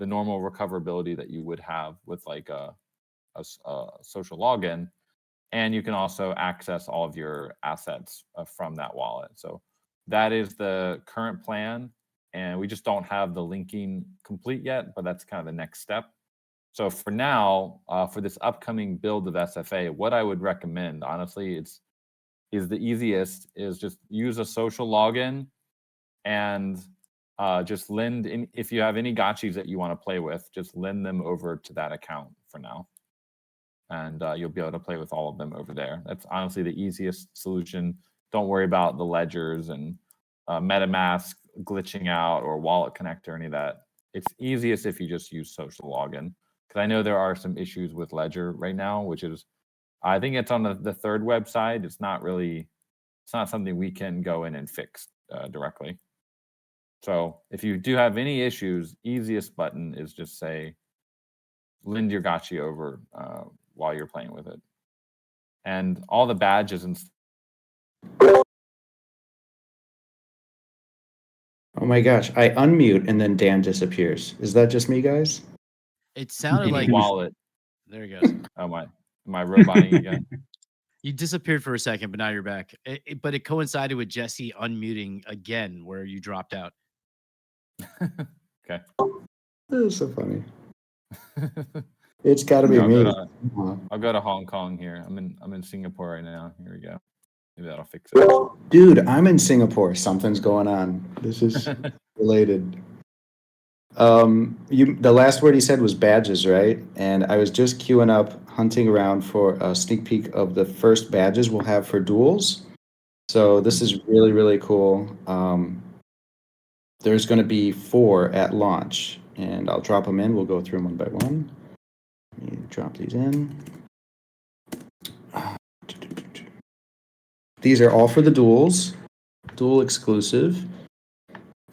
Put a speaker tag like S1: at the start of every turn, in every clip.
S1: the normal recoverability that you would have with like a social login. And you can also access all of your assets from that wallet. So that is the current plan. And we just don't have the linking complete yet, but that's kind of the next step. So for now, for this upcoming build of SFA, what I would recommend, honestly, is the easiest is just use a social login and just lend in, if you have any gotchis that you want to play with, just lend them over to that account for now. And you'll be able to play with all of them over there. That's honestly the easiest solution. Don't worry about the ledgers and MetaMask glitching out or wallet connect or any of that. It's easiest if you just use social login. Because I know there are some issues with Ledger right now, which is, I think it's on the third website. It's not something we can go in and fix directly. So if you do have any issues, easiest button is just say, lend your gotchi over while you're playing with it. And all the badges and
S2: Oh my gosh, I unmute and then Dan disappears. Is that just me, guys?
S3: It sounded like
S1: wallet.
S3: There he goes.
S1: Oh my, am I roboting again?
S3: You disappeared for a second, but now you're back. But it coincided with Jesse unmuting again, where you dropped out.
S1: Okay.
S2: That is so funny. It's got to be me.
S1: I'll go to Hong Kong here. I'm in Singapore right now. Here we go. Maybe that'll fix it.
S2: Dude, I'm in Singapore. Something's going on. This is related. The last word he said was badges, right? And I was just queuing up, hunting around for a sneak peek of the first badges we'll have for duels. So this is really, really cool. There's going to be 4 at launch, and I'll drop them in. We'll go through them one by one. Let me drop these in. These are all for the duels, duel exclusive.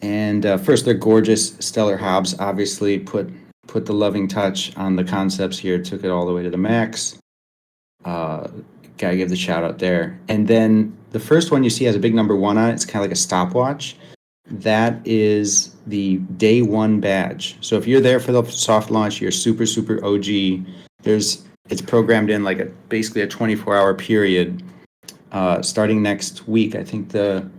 S2: And first, they're gorgeous. Stellar Hobbs obviously put the loving touch on the concepts here, took it all the way to the max. Gotta give the shout out there. And then the first one you see has a big number 1 on it. It's kind of like a stopwatch. That is the day 1 badge. So if you're there for the soft launch, you're super, super OG. It's programmed in like basically a 24-hour period starting next week. I think the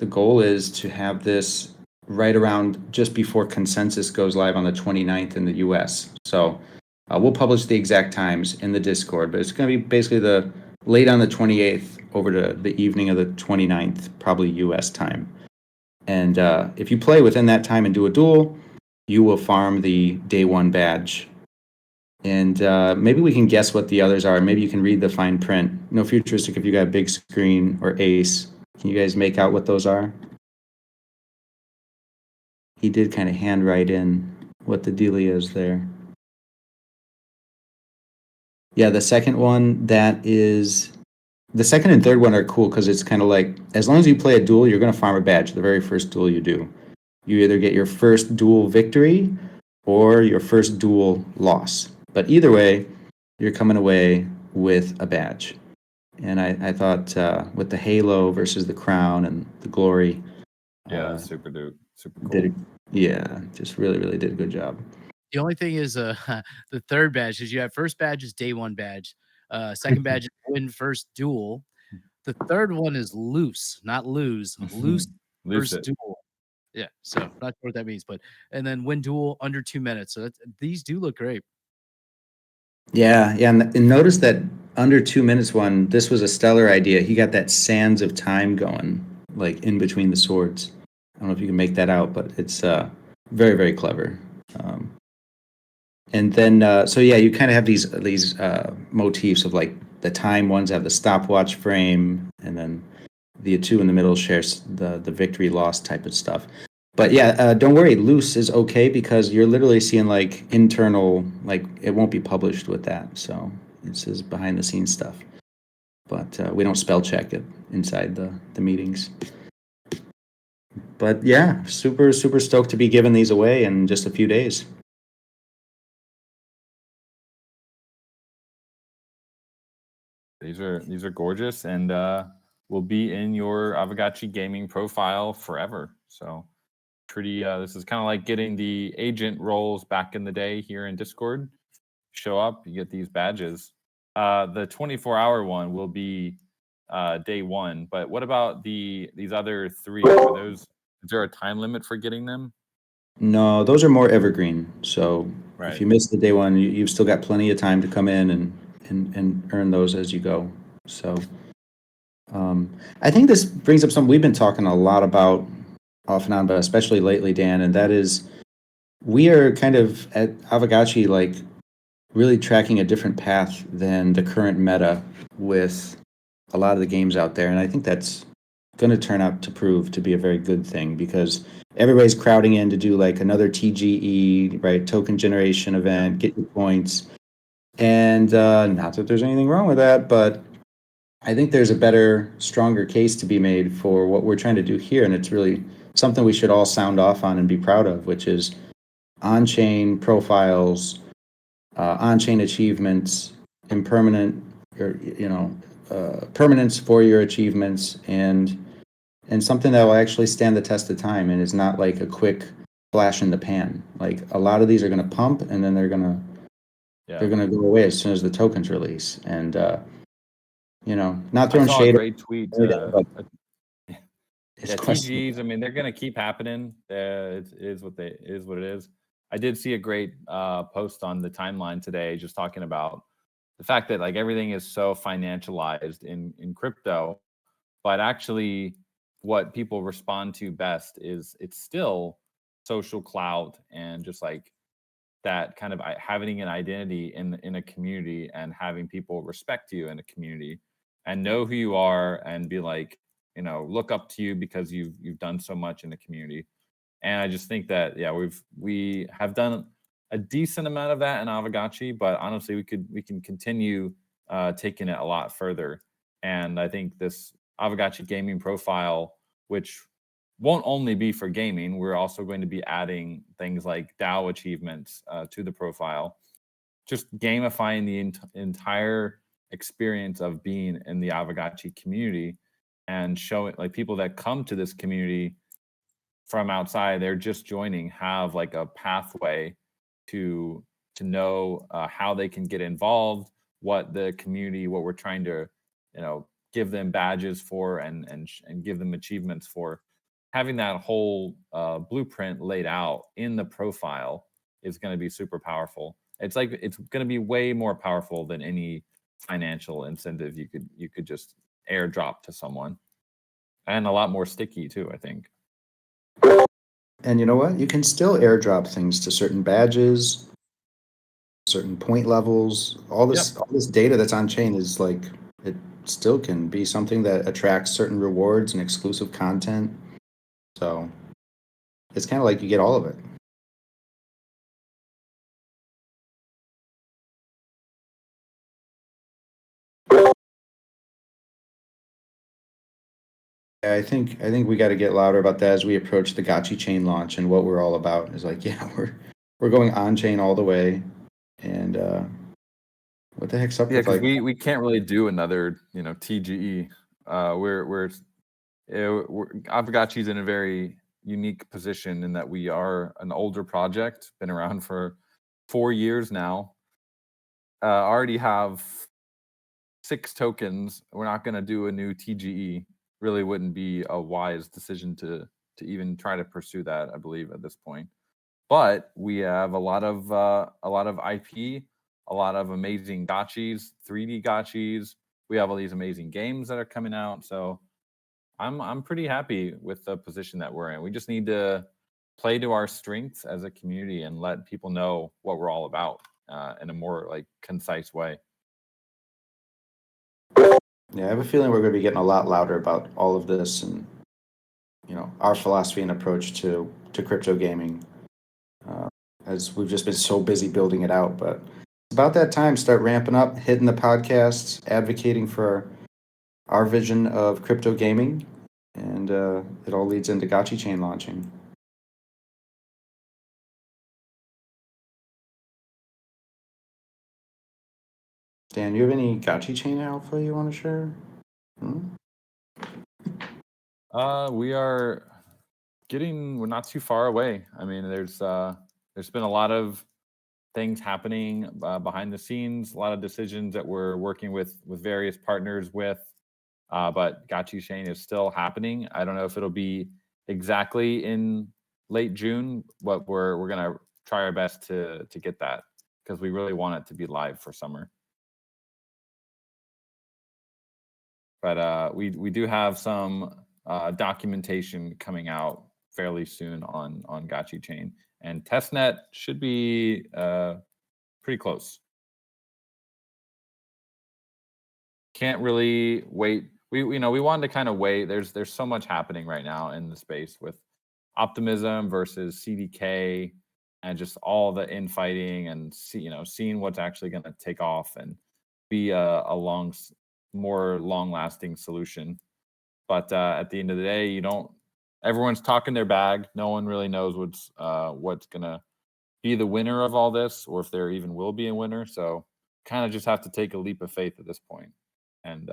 S2: goal is to have this right around just before consensus goes live on the 29th in the US. So we'll publish the exact times in the Discord, but it's going to be basically the late on the 28th over to the evening of the 29th, probably US time. And if you play within that time and do a duel, you will farm the day 1 badge. And maybe we can guess what the others are. Maybe you can read the fine print. No Futuristic, if you got a big screen, or Ace. Can you guys make out what those are? He did kind of handwrite in what the dealio is there. Yeah, the second one, that is... The second and third one are cool because it's kind of like, as long as you play a duel, you're going to farm a badge the very first duel you do. You either get your first duel victory or your first duel loss. But either way, you're coming away with a badge. And I thought with the halo versus the crown and the glory.
S1: Yeah, that's super dope. Super cool.
S2: Just really, really did a good job.
S3: The only thing is the third badge is you have first badge is day 1 badge. Second badge is win first duel. The third one is loose, not lose. Loose first duel. Yeah, so not sure what that means, but and then win duel under 2 minutes. So these do look great.
S2: Yeah, and notice that under 2 minutes one, this was a stellar idea. He got that sands of time going, like in between the swords. I don't know if you can make that out, but it's very, very clever. And then, so yeah, you kind of have these motifs of like the time ones have the stopwatch frame, and then the 2 in the middle shares the victory loss type of stuff. But yeah, don't worry, loose is okay because you're literally seeing like internal, like it won't be published with that. So this is behind the scenes stuff. But we don't spell check it inside the meetings. But yeah, super, super stoked to be giving these away in just a few days.
S1: These are gorgeous and will be in your Aavegotchi gaming profile forever. So pretty. This is kind of like getting the agent roles back in the day here in Discord. Show up, you get these badges. The 24-hour one will be day one. But what about these other three? Are those? Is there a time limit for getting them?
S2: No, those are more evergreen. So
S1: Right.
S2: if you miss the day one, you've still got plenty of time to come in and earn those as you go. So I think this brings up something we've been talking a lot about off and on, but especially lately, Dan, and that is we are kind of at Aavegotchi like really tracking a different path than the current meta with a lot of the games out there. And I think that's going to turn out to prove to be a very good thing because everybody's crowding in to do like another TGE, right? Token generation event, get your points. And not that there's anything wrong with that, but I think there's a better, stronger case to be made for what we're trying to do here. And it's really something we should all sound off on and be proud of, which is on-chain profiles, on-chain achievements, impermanent, or permanence for your achievements, and something that will actually stand the test of time and is not like a quick flash in the pan. Like a lot of these are going to pump and then they're going to go away as soon as the tokens release. And not throwing
S1: I saw
S2: shade.
S1: a great tweet.
S2: It's
S1: TGs. I mean, they're going to keep happening. It is what it is. I did see a great post on the timeline today, just talking about the fact that like everything is so financialized in crypto, but actually, what people respond to best is it's still social clout and just like that kind of having an identity in a community and having people respect you in a community and know who you are and be like, look up to you because you've done so much in the community. And I just think that we have done a decent amount of that in Aavegotchi, but honestly we can continue taking it a lot further. And I think this Aavegotchi gaming profile, which won't only be for gaming, we're also going to be adding things like DAO achievements to the profile, just gamifying the entire experience of being in the Aavegotchi community and showing like people that come to this community from outside, they're just joining, have like a pathway to know how they can get involved, what the community, what we're trying to, give them badges for and give them achievements for. Having that whole blueprint laid out in the profile is going to be super powerful. It's like it's going to be way more powerful than any financial incentive you could just airdrop to someone, and a lot more sticky too, I think.
S2: And you know what? You can still airdrop things to certain badges, certain point levels. All this data that's on chain is like it still can be something that attracts certain rewards and exclusive content. So it's kind of like you get all of it. I think we got to get louder about that as we approach the Gotchi chain launch, and what we're all about is like, we're going on chain all the way, and what the heck's up with
S1: because
S2: like
S1: we can't really do another TGE. We're Aavegotchi's in a very unique position in that we are an older project, been around for 4 years now. Already have 6 tokens. We're not going to do a new TGE. Really wouldn't be a wise decision to even try to pursue that, I believe, at this point. But we have a lot of IP, a lot of amazing gotchis, 3D gotchis. We have all these amazing games that are coming out. So I'm pretty happy with the position that we're in. We just need to play to our strengths as a community and let people know what we're all about in a more like concise way.
S2: Yeah, I have a feeling we're going to be getting a lot louder about all of this and our philosophy and approach to crypto gaming, as we've just been so busy building it out. But it's about that time, start ramping up, hitting the podcasts, advocating for our vision of crypto gaming, and it all leads into Gotchi chain launching. Dan, you have any Gotchi chain alpha you want to share?
S1: We are we're not too far away. I mean, there's been a lot of things happening behind the scenes, a lot of decisions that we're working with various partners with. But gotchigang is still happening. I don't know if it'll be exactly in late June, but we're gonna try our best to get that, because we really want it to be live for summer. But we do have some documentation coming out fairly soon on gotchigang, and testnet should be pretty close. Can't really wait. We wanted to kind of wait. There's so much happening right now in the space with optimism versus CDK, and just all the infighting, and seeing what's actually going to take off and be a more long-lasting solution. But at the end of the day, everyone's talking their bag. No one really knows what's gonna be the winner of all this, or if there even will be a winner. So kind of just have to take a leap of faith at this point, and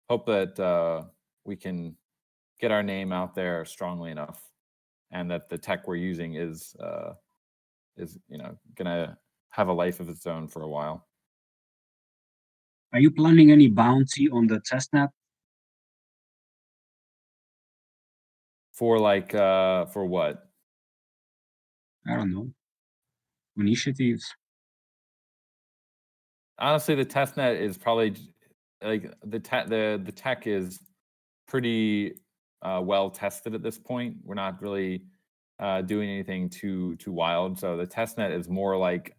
S1: hope that we can get our name out there strongly enough, and that the tech we're using is gonna have a life of its own for a while.
S4: Are you planning any bounty on the testnet?
S1: For for what?
S4: I don't know. Initiatives.
S1: Honestly, the testnet is probably like the tech is pretty well tested at this point. We're not really doing anything too wild. So the testnet is more like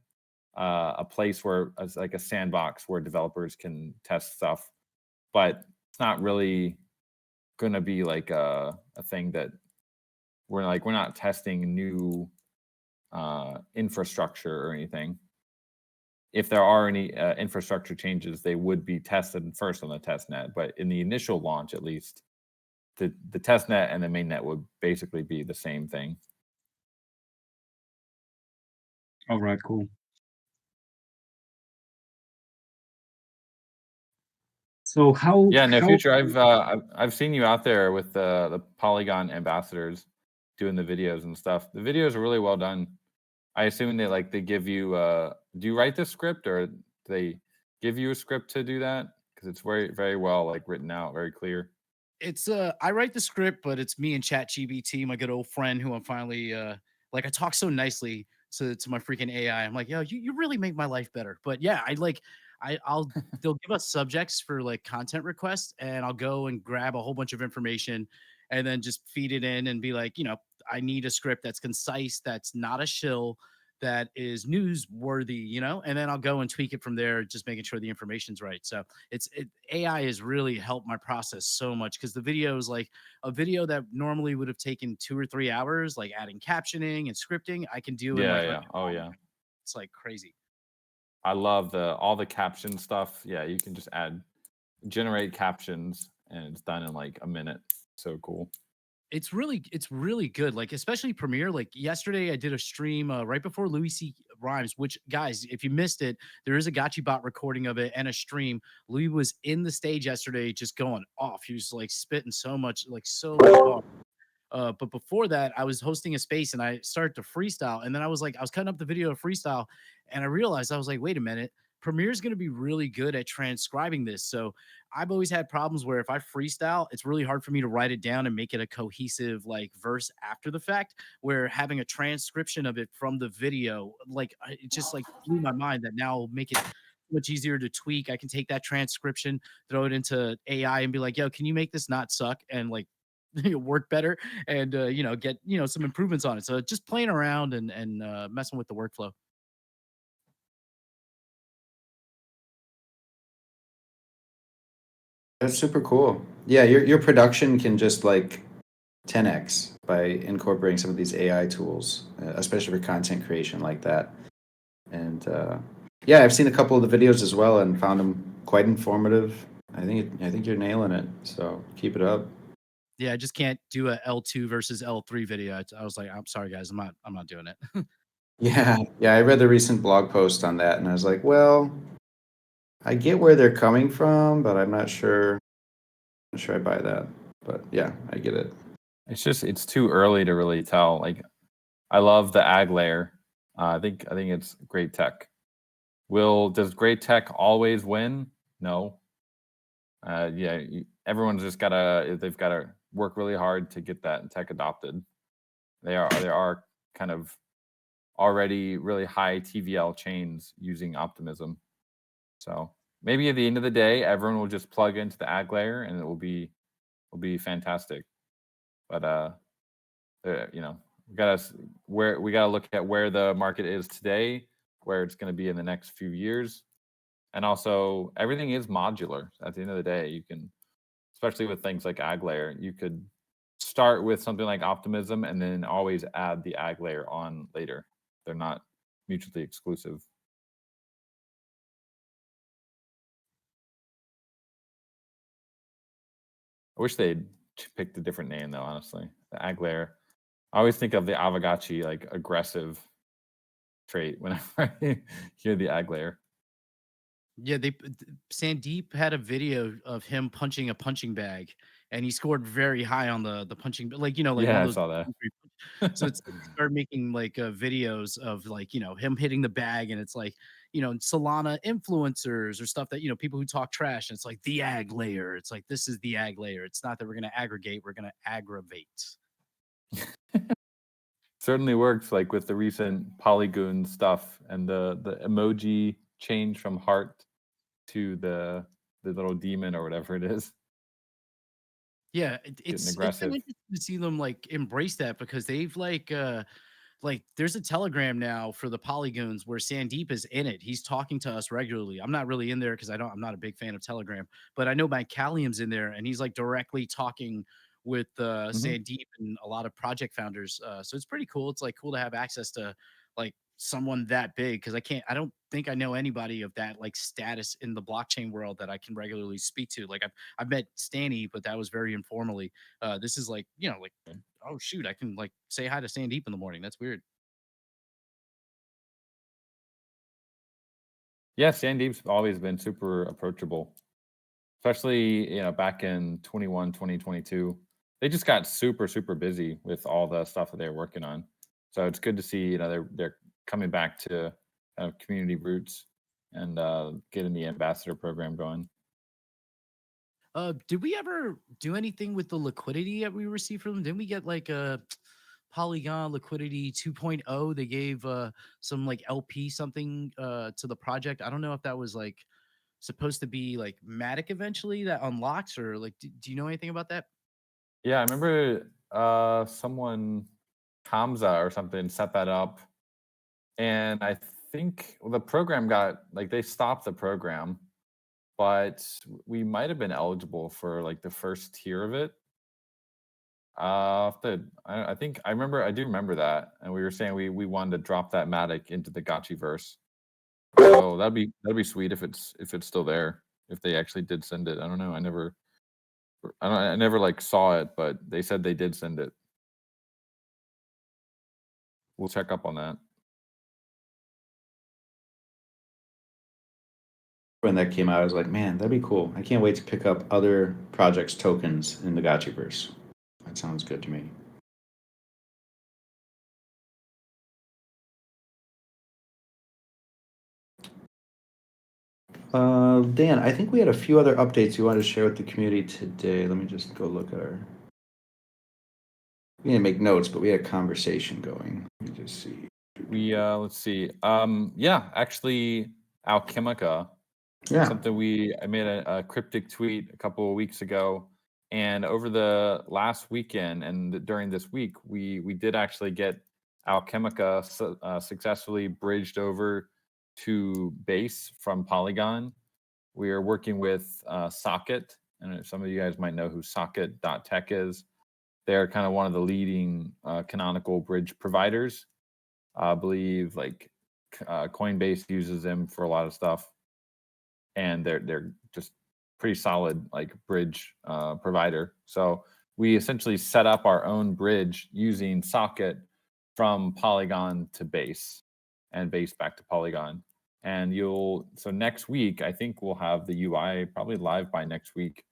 S1: a place where it's like a sandbox where developers can test stuff, but it's not really going to be like a thing that we're not testing new infrastructure or anything. If there are any infrastructure changes, they would be tested first on the testnet. But in the initial launch, at least, the testnet and the mainnet would basically be the same thing.
S4: All right, cool. So how?
S1: Yeah, no, Future. I've seen you out there with the Polygon ambassadors doing the videos and stuff. The videos are really well done. I assume they give you. Do you write the script, or do they give you a script to do that? Because it's very, very well written out, very clear.
S3: It's I write the script, but it's me and ChatGPT, my good old friend, who I'm finally I talk so nicely to my freaking AI. I'm like, yo, you really make my life better. But yeah, I'll they'll give us subjects for content requests, and I'll go and grab a whole bunch of information and then just feed it in and be like, I need a script that's concise, that's not a shill, that is newsworthy, and then I'll go and tweak it from there, just making sure the information's right. So AI has really helped my process so much, because the video is like a video that normally would have taken 2 or 3 hours, like adding captioning and scripting, I can do in it's like crazy.
S1: I love all the caption stuff. Yeah, you can just generate captions, and it's done in like a minute. So cool.
S3: It's really good. Especially Premiere. Yesterday, I did a stream right before Louis C. Rhymes. Which, guys, if you missed it, there is a GotchiBot recording of it and a stream. Louis was in the stage yesterday, just going off. He was spitting so much, bar. But before that, I was hosting a space and I started to freestyle. And then I was cutting up the video to freestyle, and I realized, I was like, wait a minute, Premiere's going to be really good at transcribing this. So I've always had problems where if I freestyle, it's really hard for me to write it down and make it a cohesive verse after the fact, where having a transcription of it from the video, it just blew my mind that now will make it much easier to tweak. I can take that transcription, throw it into AI and be like, yo, can you make this not suck and work better, and get some improvements on it. So just playing around and messing with the workflow.
S2: That's super cool. Yeah, your production can just 10x by incorporating some of these AI tools, especially for content creation like that. And yeah, I've seen a couple of the videos as well and found them quite informative. I think you're nailing it. So keep it up.
S3: Yeah, I just can't do a L2 versus L3 video. I was like, I'm sorry guys, I'm not doing it.
S2: Yeah, I read the recent blog post on that, and I was like, well, I get where they're coming from, but I'm not sure I buy that. But yeah, I get it.
S1: It's too early to really tell. Like, I love the ag layer. I think it's great tech. Does great tech always win? No. Yeah, everyone's just they've gotta work really hard to get that tech adopted. There are kind of already really high TVL chains using optimism. So maybe at the end of the day, everyone will just plug into the ag layer and it will be fantastic. But you know, we gotta look at where the market is today, where it's going to be in the next few years, and also everything is modular. At the end of the day, you can, especially with things like ag layer, you could start with something like optimism and then always add the ag layer on later. They're not mutually exclusive. I wish they'd picked a different name though, honestly. The ag layer. I always think of the Aavegotchi like aggressive trait whenever I hear the ag layer.
S3: Yeah, Sandeep had a video of him punching a punching bag, and he scored very high on the punching, like like
S1: Yeah,
S3: one
S1: I
S3: of
S1: saw
S3: those.
S1: that.
S3: So it's started making like videos of like him hitting the bag, and it's like Solana influencers or stuff that people who talk trash, and it's like the ag layer. It's like this is the ag layer. It's not that we're gonna aggregate, we're gonna aggravate.
S1: Certainly works, like with the recent Polygon stuff and the emoji change from heart to the little demon or whatever it is.
S3: Yeah,
S1: Getting
S3: it's been
S1: aggressive.
S3: interesting to see them like embrace that, because they've like there's a Telegram now for the polygons where Sandeep is in it. He's talking to us regularly. I'm not really in there because I'm not a big fan of Telegram, but I know my Callium's in there, and he's like directly talking with Sandeep and a lot of project founders. So it's pretty cool. It's like cool to have access to like someone that big, because I don't think I know anybody of that like status in the blockchain world that I can regularly speak to. Like I've met Stanny, but that was very informally. This is like like, oh shoot, I can like say hi to Sandeep in the morning. That's weird.
S1: Yeah, Sandeep's always been super approachable, especially back in 2022. They just got super busy with all the stuff that they're working on. So it's good to see they're coming back to kind of community roots and getting the ambassador program going.
S3: Did we ever do anything with the liquidity that we received from them? Didn't we get like a Polygon liquidity 2.0? They gave some like LP something to the project. I don't know if that was like supposed to be like Matic eventually that unlocks, or like do you know anything about that?
S1: Yeah, I remember someone, Hamza or something, set that up, and I think the program they stopped the program, but we might have been eligible for like the first tier of it. I think I do remember that, and we were saying we wanted to drop that Matic into the Gotchi verse. So that'd be sweet if it's still there. If they actually did send it, I don't know. I never like saw it, but they said they did send it. We'll check up on that.
S2: When that came out, I was like, man, that'd be cool. I can't wait to pick up other projects' tokens in the Gotchiverse. That sounds good to me. Dan, I think we had a few other updates you wanted to share with the community today. Let me just go look at our. We didn't make notes, but we had a conversation going. Let me just see.
S1: Let's see. Yeah, actually, Alchemica.
S2: Yeah.
S1: I made a cryptic tweet a couple of weeks ago, and over the last weekend and during this week, we did actually get Alchemica successfully bridged over to Base from Polygon. We are working with Socket, and some of you guys might know who Socket.tech is. They're kind of one of the leading canonical bridge providers. I believe like Coinbase uses them for a lot of stuff, and they're just pretty solid like bridge provider. So we essentially set up our own bridge using Socket from Polygon to Base, and Base back to Polygon. And so next week, I think we'll have the UI probably live by next week.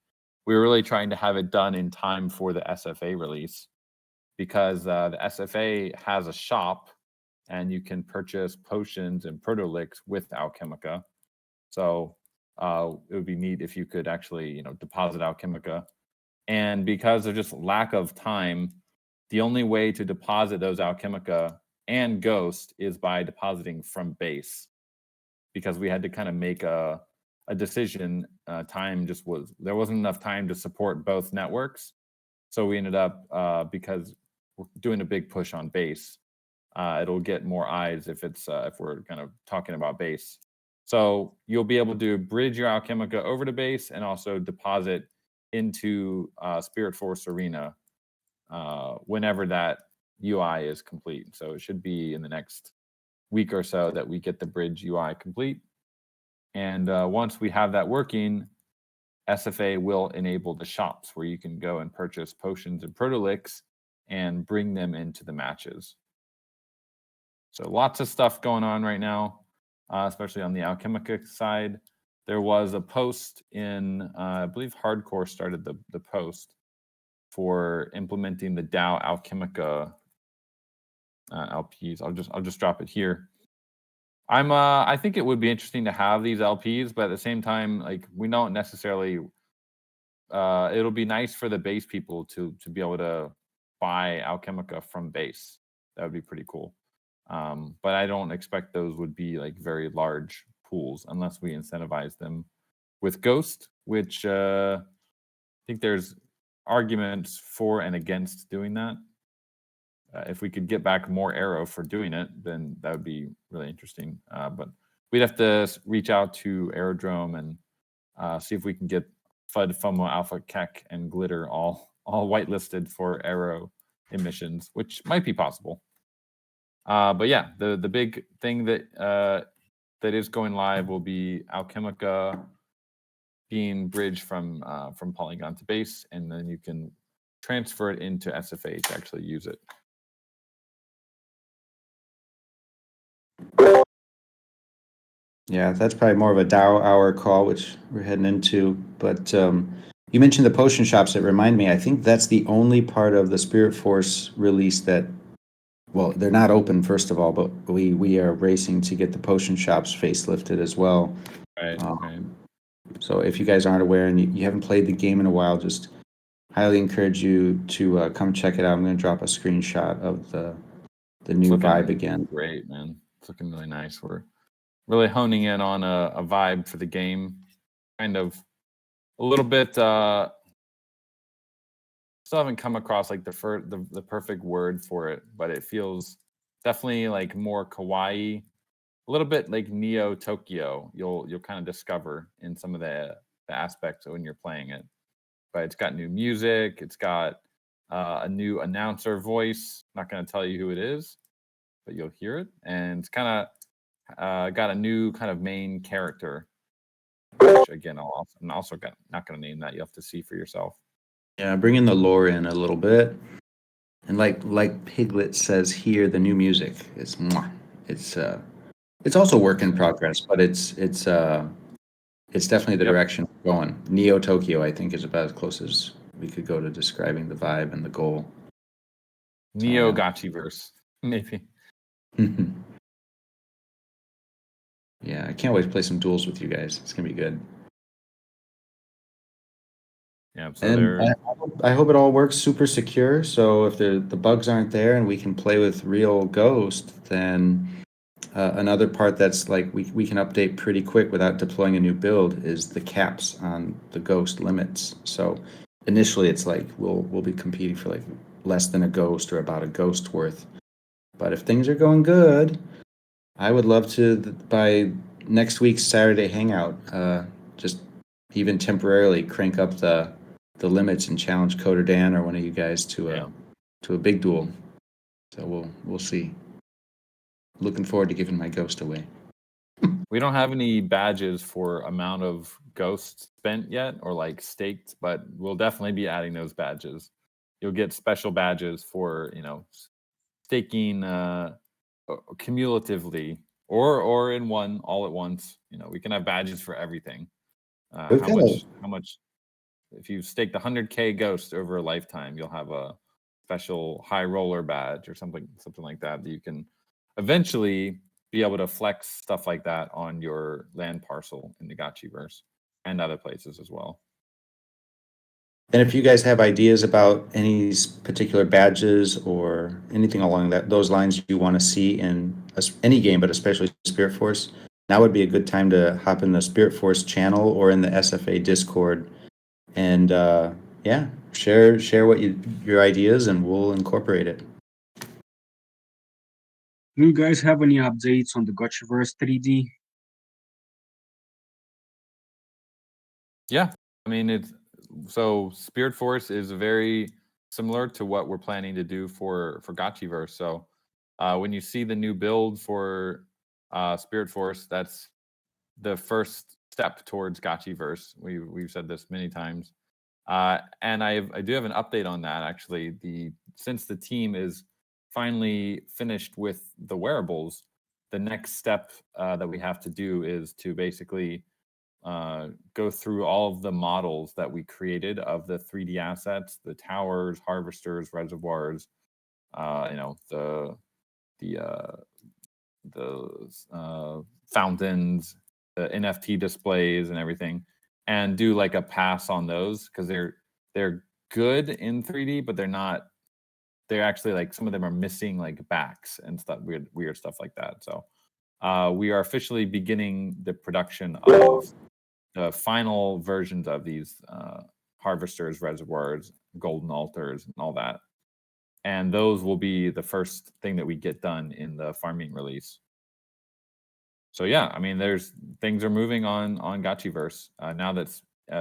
S1: We're really trying to have it done in time for the SFA release. because the SFA has a shop, and you can purchase potions and protolix with Alchemica. So it would be neat if you could actually, deposit Alchemica. And because of just lack of time, the only way to deposit those Alchemica and Ghost is by depositing from base, because we had to kind of make a decision. There wasn't enough time to support both networks. So we ended up, because we're doing a big push on base, it'll get more eyes if we're kind of talking about base. So you'll be able to bridge your Alchemica over to base and also deposit into Spirit Force Arena whenever that UI is complete. So it should be in the next week or so that we get the bridge UI complete. And once we have that working, SFA will enable the shops where you can go and purchase potions and protolix and bring them into the matches. So lots of stuff going on right now, especially on the Alchemica side. There was a post in, I believe Hardcore started the post for implementing the DAO Alchemica LPs. I'll just drop it here. I think it would be interesting to have these LPs, but at the same time, like, we don't necessarily. It'll be nice for the base people to be able to buy Alchemica from base. That would be pretty cool. But I don't expect those would be like very large pools unless we incentivize them with Ghost, which I think there's arguments for and against doing that. If we could get back more arrow for doing it, then that would be really interesting. But we'd have to reach out to Aerodrome and see if we can get FUD, FOMO, Alpha, Keck, and Glitter all whitelisted for arrow emissions, which might be possible. But yeah, the big thing that is going live will be Alchemica being bridged from Polygon to base, and then you can transfer it into SFA to actually use it.
S2: Yeah, that's probably more of a DAO hour call, which we're heading into. But you mentioned the potion shops. That remind me, I think that's the only part of the Spirit Force release that, well, they're not open, first of all, but we are racing to get the potion shops facelifted as well.
S1: Right. Right.
S2: So if you guys aren't aware and you haven't played the game in a while, just highly encourage you to come check it out. I'm going to drop a screenshot of the new vibe again.
S1: Great, man. It's looking really nice. We're really honing in on a vibe for the game. Kind of a little bit, still haven't come across like the perfect word for it, but it feels definitely like more kawaii, a little bit like Neo Tokyo. You'll kind of discover in some of the aspects when you're playing it. But it's got new music. It's got a new announcer voice. I'm not going to tell you who it is, but you'll hear it. And it's kind of got a new kind of main character, which again, I'm also not going to name that. You have to see for yourself.
S2: Yeah, bringing the lore in a little bit, and like Piglet says here, the new music is mwah. It's also work in progress, but it's definitely the direction we're going. Neo Tokyo, I think, is about as close as we could go to describing the vibe and the goal.
S1: Neo Gotchi verse, maybe.
S2: Yeah, I can't wait to play some duels with you guys. It's gonna be good.
S1: Yeah, so
S2: and I hope it all works super secure. So if the bugs aren't there and we can play with real Ghost, then another part that's like we can update pretty quick without deploying a new build is the caps on the Ghost limits. So initially it's like we'll be competing for like less than a Ghost or about a Ghost worth. But if things are going good, I would love to, by next week's Saturday hangout, just even temporarily crank up the limits and challenge Coder Dan or one of you guys to a big duel. So we'll see. Looking forward to giving my Ghost away.
S1: We don't have any badges for amount of Ghosts spent yet or like staked, but we'll definitely be adding those badges. You'll get special badges for, staking cumulatively or in one all at once. We can have badges for everything. How much if you staked 100K Ghost over a lifetime, you'll have a special high roller badge or something like that you can eventually be able to flex stuff like that on your land parcel in the Gotchiverse and other places as well.
S2: And if you guys have ideas about any particular badges or anything along those lines you want to see in any game, but especially Spirit Force, now would be a good time to hop in the Spirit Force channel or in the SFA Discord, and yeah, share what your ideas, and we'll incorporate it.
S4: Do you guys have any updates on the Gotchiverse 3D?
S1: Yeah, I mean, so Spirit Force is very similar to what we're planning to do for Gotchiverse. So when you see the new build for Spirit Force, that's the first step towards Gotchiverse. We've said this many times, and I do have an update on that actually. Since the team is finally finished with the wearables, the next step that we have to do is to basically go through all of the models that we created of the 3D assets, the towers, harvesters, reservoirs, the fountains, the NFT displays, and everything, and do like a pass on those because they're good in 3D, but they're not. They're actually like some of them are missing like backs and stuff, weird stuff like that. So we are officially beginning the production of the final versions of these harvesters, reservoirs, golden altars, and all that. And those will be the first thing that we get done in the farming release. So yeah, I mean, things are moving on Gotchiverse now that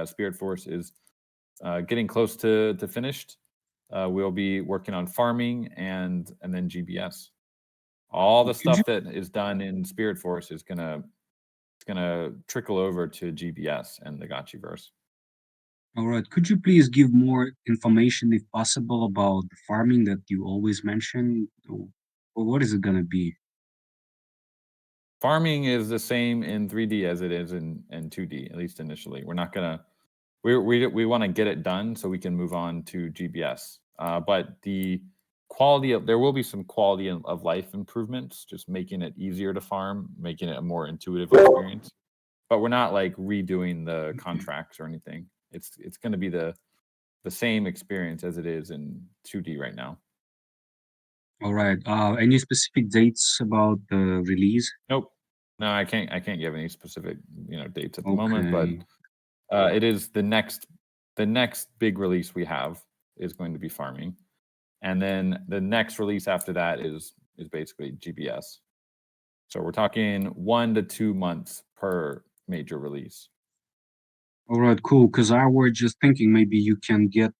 S1: Spirit Force is getting close to finished. We'll be working on farming and then GBS. All the stuff that is done in Spirit Force is gonna trickle over to GBS and the Gotchiverse.
S4: All right. Could you please give more information, if possible, about the farming that you always mention? Or what is it gonna be?
S1: Farming is the same in 3D as it is in 2D, at least initially. We're not gonna. We want to get it done so we can move on to GBS. But the there will be some quality of life improvements, just making it easier to farm, making it a more intuitive experience. But we're not like redoing the contracts or anything. It's going to be the same experience as it is in 2D right now.
S4: All right. Any specific dates about the release?
S1: Nope. No, I can't give any specific dates at the moment, but it is the next big release we have is going to be farming, and then the next release after that is basically GBS. So we're talking 1 to 2 months per major release.
S4: All right, cool. Because I was just thinking maybe you can give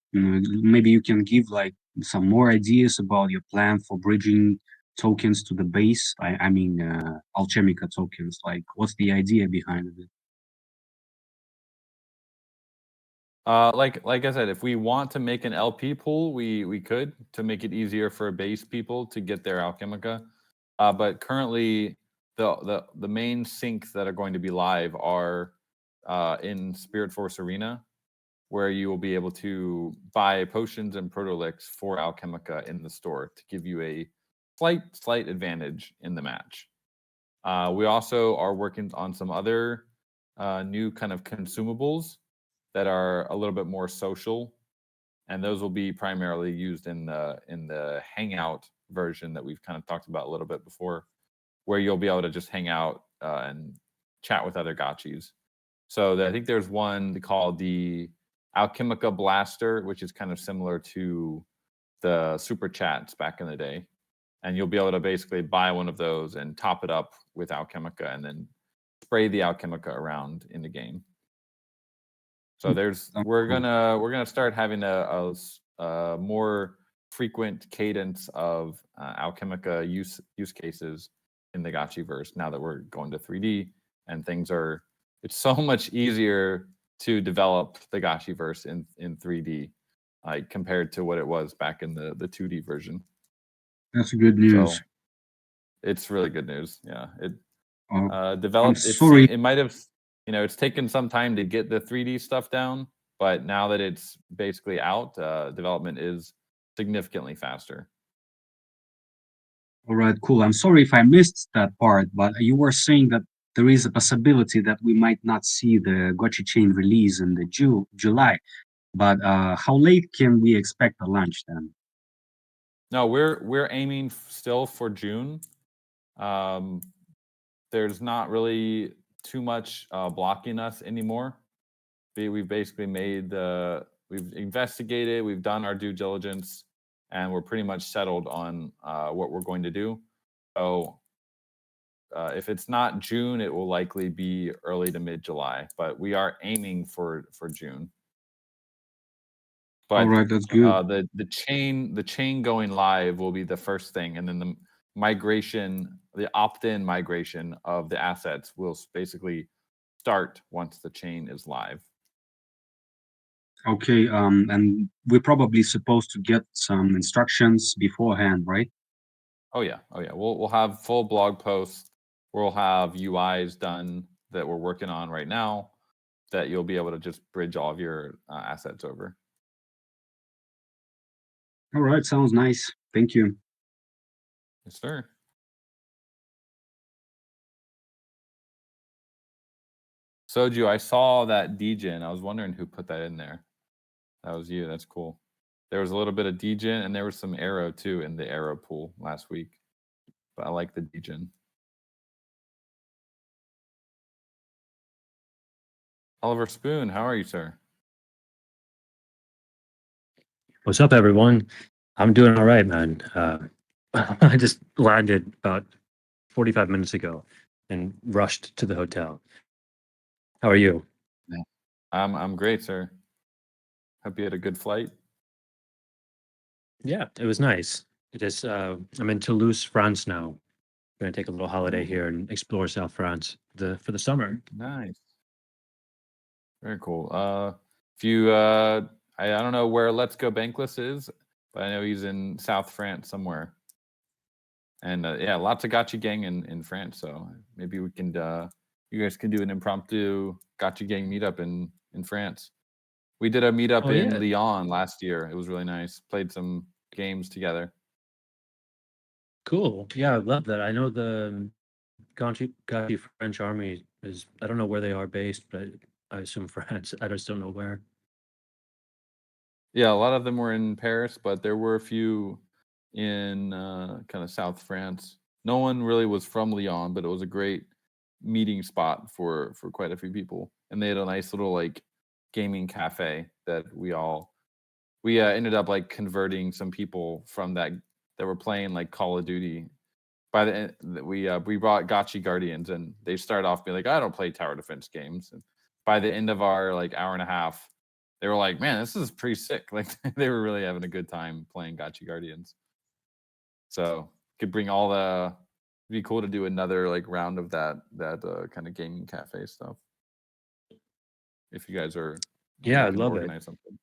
S4: like some more ideas about your plan for bridging tokens to the base. I mean, Alchemica tokens. Like, what's the idea behind it?
S1: Like I said, if we want to make an LP pool, we could, to make it easier for base people to get their Alchemica. But currently, the main sinks that are going to be live are in Spirit Force Arena, where you will be able to buy potions and protolix for Alchemica in the store to give you a slight advantage in the match. We also are working on some other new kind of consumables that are a little bit more social, and those will be primarily used in the hangout version that we've kind of talked about a little bit before, where you'll be able to just hang out and chat with other gotchis. So I think there's one called the Alchemica Blaster, which is kind of similar to the super chats back in the day, and you'll be able to basically buy one of those and top it up with Alchemica and then spray the Alchemica around in the game. So we're gonna start having a more frequent cadence of Alchemica use cases in the Gotchiverse now that we're going to 3D, and it's so much easier to develop the Gotchiverse in 3D, like compared to what it was back in the 2D version.
S4: That's good news.
S1: So it's really good news. Yeah, it developed.
S4: I'm sorry.
S1: It might have. It's taken some time to get the 3D stuff down, but now that it's basically out, development is significantly faster.
S4: All right, cool. I'm sorry if I missed that part, but you were saying that there is a possibility that we might not see the Gotchi chain release in the July. But how late can we expect the launch then?
S1: No, we're aiming still for June. There's not really too much blocking us anymore. We've basically we've investigated, we've done our due diligence, and we're pretty much settled on what we're going to do. So if it's not June, it will likely be early to mid-July, but we are aiming for June. But
S4: All right, that's good.
S1: the chain going live will be the first thing, and then the migration, the opt-in migration of the assets will basically start once the chain is live.
S4: Okay, and we're probably supposed to get some instructions beforehand, right?
S1: Oh yeah. We'll have full blog posts. We'll have UIs done that we're working on right now that you'll be able to just bridge all of your assets over.
S4: All right, sounds nice. Thank you.
S1: Yes, sir. Soju, I saw that degen. I was wondering who put that in there. That was you. That's cool. There was a little bit of degen, and there was some arrow too in the arrow pool last week. But I like the degen. Oliver Spoon, how are you, sir?
S5: What's up, everyone? I'm doing all right, man. I just landed about 45 minutes ago and rushed to the hotel. How are you?
S1: I'm great, sir. Hope you had a good flight.
S5: Yeah, it was nice. It is. I'm in Toulouse, France now. I'm gonna take a little holiday
S1: Ooh.
S5: here and explore South France for the summer.
S1: Nice. Very cool. If you I don't know where Let's Go Bankless is, but I know he's in South France somewhere. And yeah, lots of gotchigang in France. So maybe we can you guys can do an impromptu gotchigang meetup in France. We did a meetup
S5: Oh,
S1: in
S5: yeah.
S1: Lyon last year. It was really nice. Played some games together.
S5: Cool. Yeah, I love that. I know the Gotchi French army is. I don't know where they are based, but I assume France. I just don't know where.
S1: Yeah, a lot of them were in Paris, but there were a few in kind of South France. No one really was from Lyon, but it was a great meeting spot for quite a few people. And they had a nice little like gaming cafe that we ended up like converting some people from that were playing like Call of Duty. By the end, we brought Gotchi Guardians, and they started off being like, I don't play tower defense games. And by the end of our like hour and a half, they were like, man, this is pretty sick. Like they were really having a good time playing Gotchi Guardians. So could bring all the. It'd be cool to do another like round of that kind of gaming cafe stuff. If you guys are,
S5: Yeah, I
S1: looking to
S5: love it.
S1: organize something.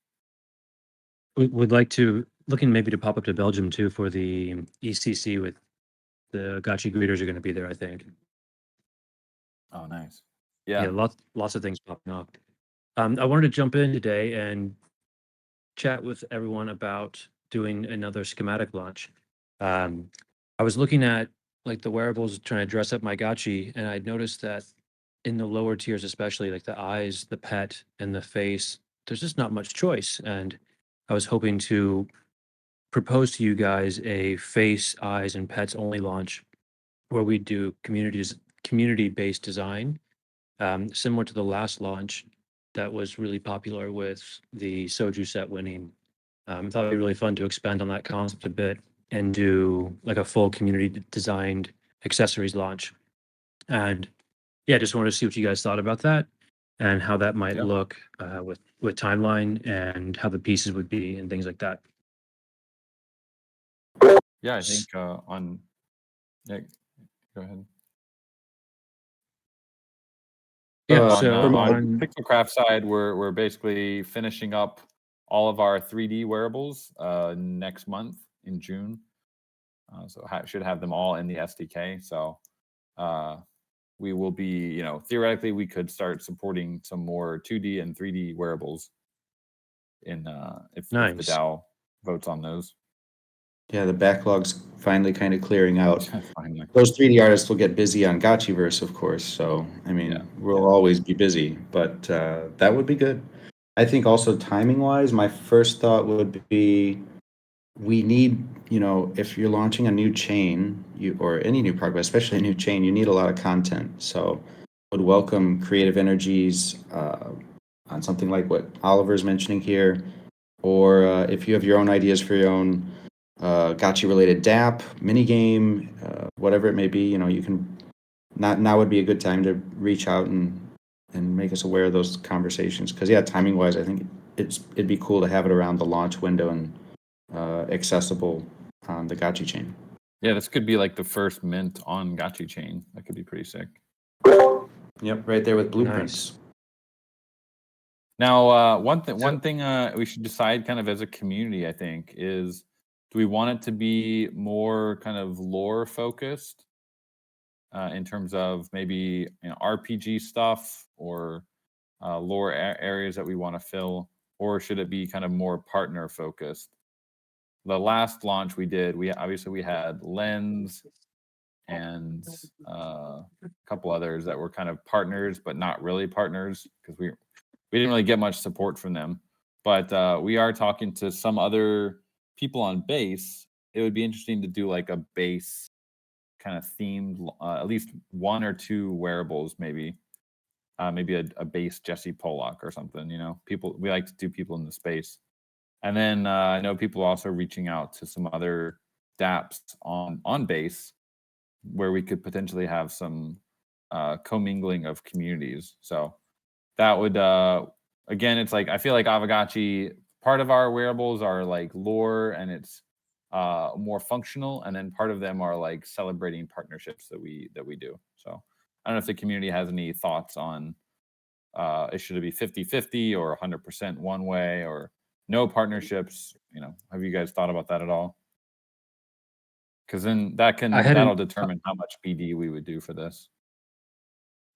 S5: Would like to looking maybe to pop up to Belgium too for the ECC with the Gotchi greeters are going to be there. I think.
S1: Oh, nice.
S5: Yeah,
S1: Yeah.
S5: lots of things popping up. I wanted to jump in today and chat with everyone about doing another schematic launch. I was looking at like the wearables, trying to dress up my Gotchi, and I noticed that in the lower tiers, especially like the eyes, the pet, and the face, there's just not much choice. And I was hoping to propose to you guys a face, eyes, and pets only launch where we do community-based design, similar to the last launch that was really popular with the Soju set winning. I thought it'd be really fun to expand on that concept a bit and do like a full community designed accessories launch. And yeah, just wanted to see what you guys thought about that and how that might
S1: Yeah.
S5: look with timeline and how the pieces would be and things like that.
S1: Yeah, I think on. Yeah, go ahead.
S5: Yeah,
S2: Uh,
S5: so
S2: from
S1: on
S2: a-
S5: on
S1: Pixelcraft side, we're basically finishing up all of our 3D wearables next month in June. So should have them all in the SDK. So we will be, theoretically, we could start supporting some more 2D and 3D wearables in if the
S5: nice.
S1: DAO votes on those.
S2: Yeah, the backlog's finally kind of clearing out.
S1: Finally.
S2: Those 3D artists will get busy on Gotchiverse, of course. So, I mean,
S1: Yeah,
S2: we'll always be busy, but that would be good. I think also timing wise, my first thought would be we need, if you're launching a new chain, or any new project, especially a new chain, you need a lot of content. So, would welcome creative energies on something like what Oliver's mentioning here, or if you have your own ideas for your own gotcha related DApp, mini game, whatever it may be, you can. Not now would be a good time to reach out and make us aware of those conversations. Because yeah, timing wise, I think it'd be cool to have it around the launch window and accessible on the Gotchi chain.
S1: yeah. This could be like the first mint on Gotchi chain. That could be pretty sick.
S2: Yep, right there with blueprints.
S5: Nice.
S1: Now, one thing we should decide kind of as a community, I think, is do we want it to be more kind of lore focused in terms of maybe RPG stuff or lore areas that we want to fill, or should it be kind of more partner focused? The last launch we did, we had Lens and a couple others that were kind of partners, but not really partners because we didn't really get much support from them. But we are talking to some other people on base. It would be interesting to do like a base kind of themed, at least one or two wearables, maybe a base Jesse Pollock or something. People, we like to do people in the space. And then I know people are also reaching out to some other dApps on base where we could potentially have some commingling of communities. So that would again, it's like I feel like Aavegotchi, part of our wearables are like lore and it's more functional, and then part of them are like celebrating partnerships that we do. So I don't know if the community has any thoughts on should it be 50-50 or 100% one way or no partnerships. Have you guys thought about that at all? Because then that'll determine how much BD we would do for this.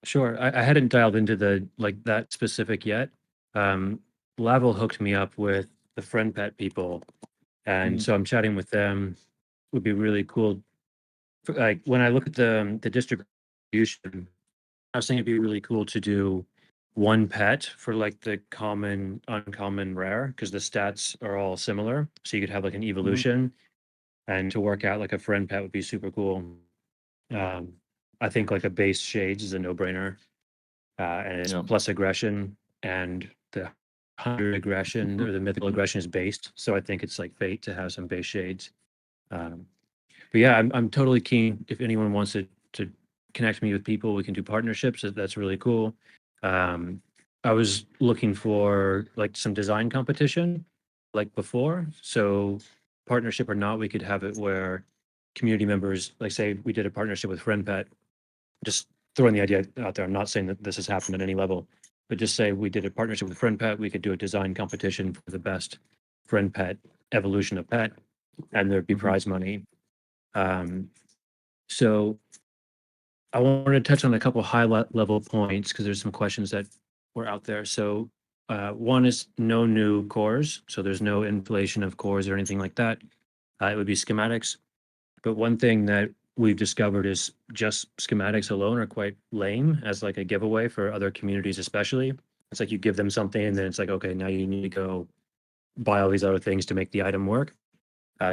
S5: Sure. I hadn't dialed into that specific yet. Lavel hooked me up with the friend pet people, and so I'm chatting with them. Would be really cool. Like when I look at the distribution, I was thinking it'd be really cool to do one pet for like the common, uncommon, rare, because the stats are all similar. So you could have like an evolution, and to work out like a friend pet would be super cool. I think like a base shades is a no-brainer, and it's
S1: Yep.
S5: plus aggression, and the 100 aggression or the mythical aggression is based. So I think it's like fate to have some base shades. But yeah, I'm totally keen. If anyone wants to connect me with people, we can do partnerships. That's really cool. I was looking for like some design competition like before. So partnership or not, we could have it where community members, like say we did a partnership with FriendPet, just throwing the idea out there. I'm not saying that this has happened at any level, but just say we did a partnership with FriendPet, we could do a design competition for the best FriendPet evolution of pet, and there'd be prize money. So I wanted to touch on a couple level points because there's some questions that were out there. So one is no new cores. So there's no inflation of cores or anything like that. It would be schematics. But one thing that we've discovered is just schematics alone are quite lame as like a giveaway for other communities, especially. It's like you give them something and then it's like, okay, now you need to go buy all these other things to make the item work.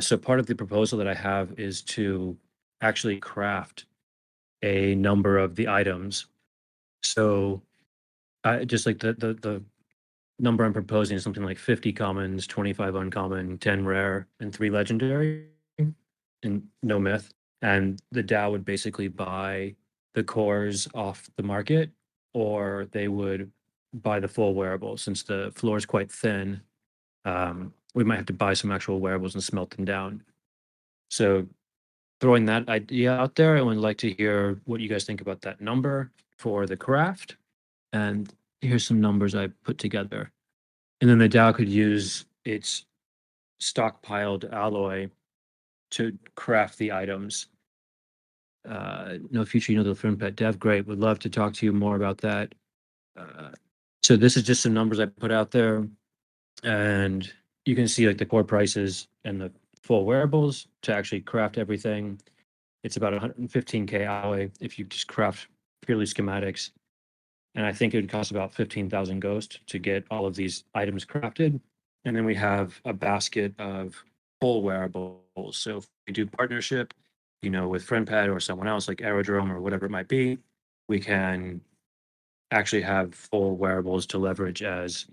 S5: So part of the proposal that I have is to actually craft a number of the items. So just like the number I'm proposing is something like 50 commons, 25 uncommon, 10 rare, and 3 legendary, and no myth. And the DAO would basically buy the cores off the market, or they would buy the full wearable. Since the floor is quite thin, we might have to buy some actual wearables and smelt them down. So throwing that idea out there, I would like to hear what you guys think about that number for the craft. And here's some numbers I put together. And then the DAO could use its stockpiled alloy to craft the items. No future, the film pet dev. Great. Would love to talk to you more about that. So this is just some numbers I put out there. And you can see like the core prices and the full wearables to actually craft everything. It's about 115K outlay if you just craft purely schematics. And I think it would cost about 15,000 ghost to get all of these items crafted. And then we have a basket of full wearables. So if we do partnership, with FriendPad or someone else like Aerodrome or whatever it might be, we can actually have full wearables to leverage as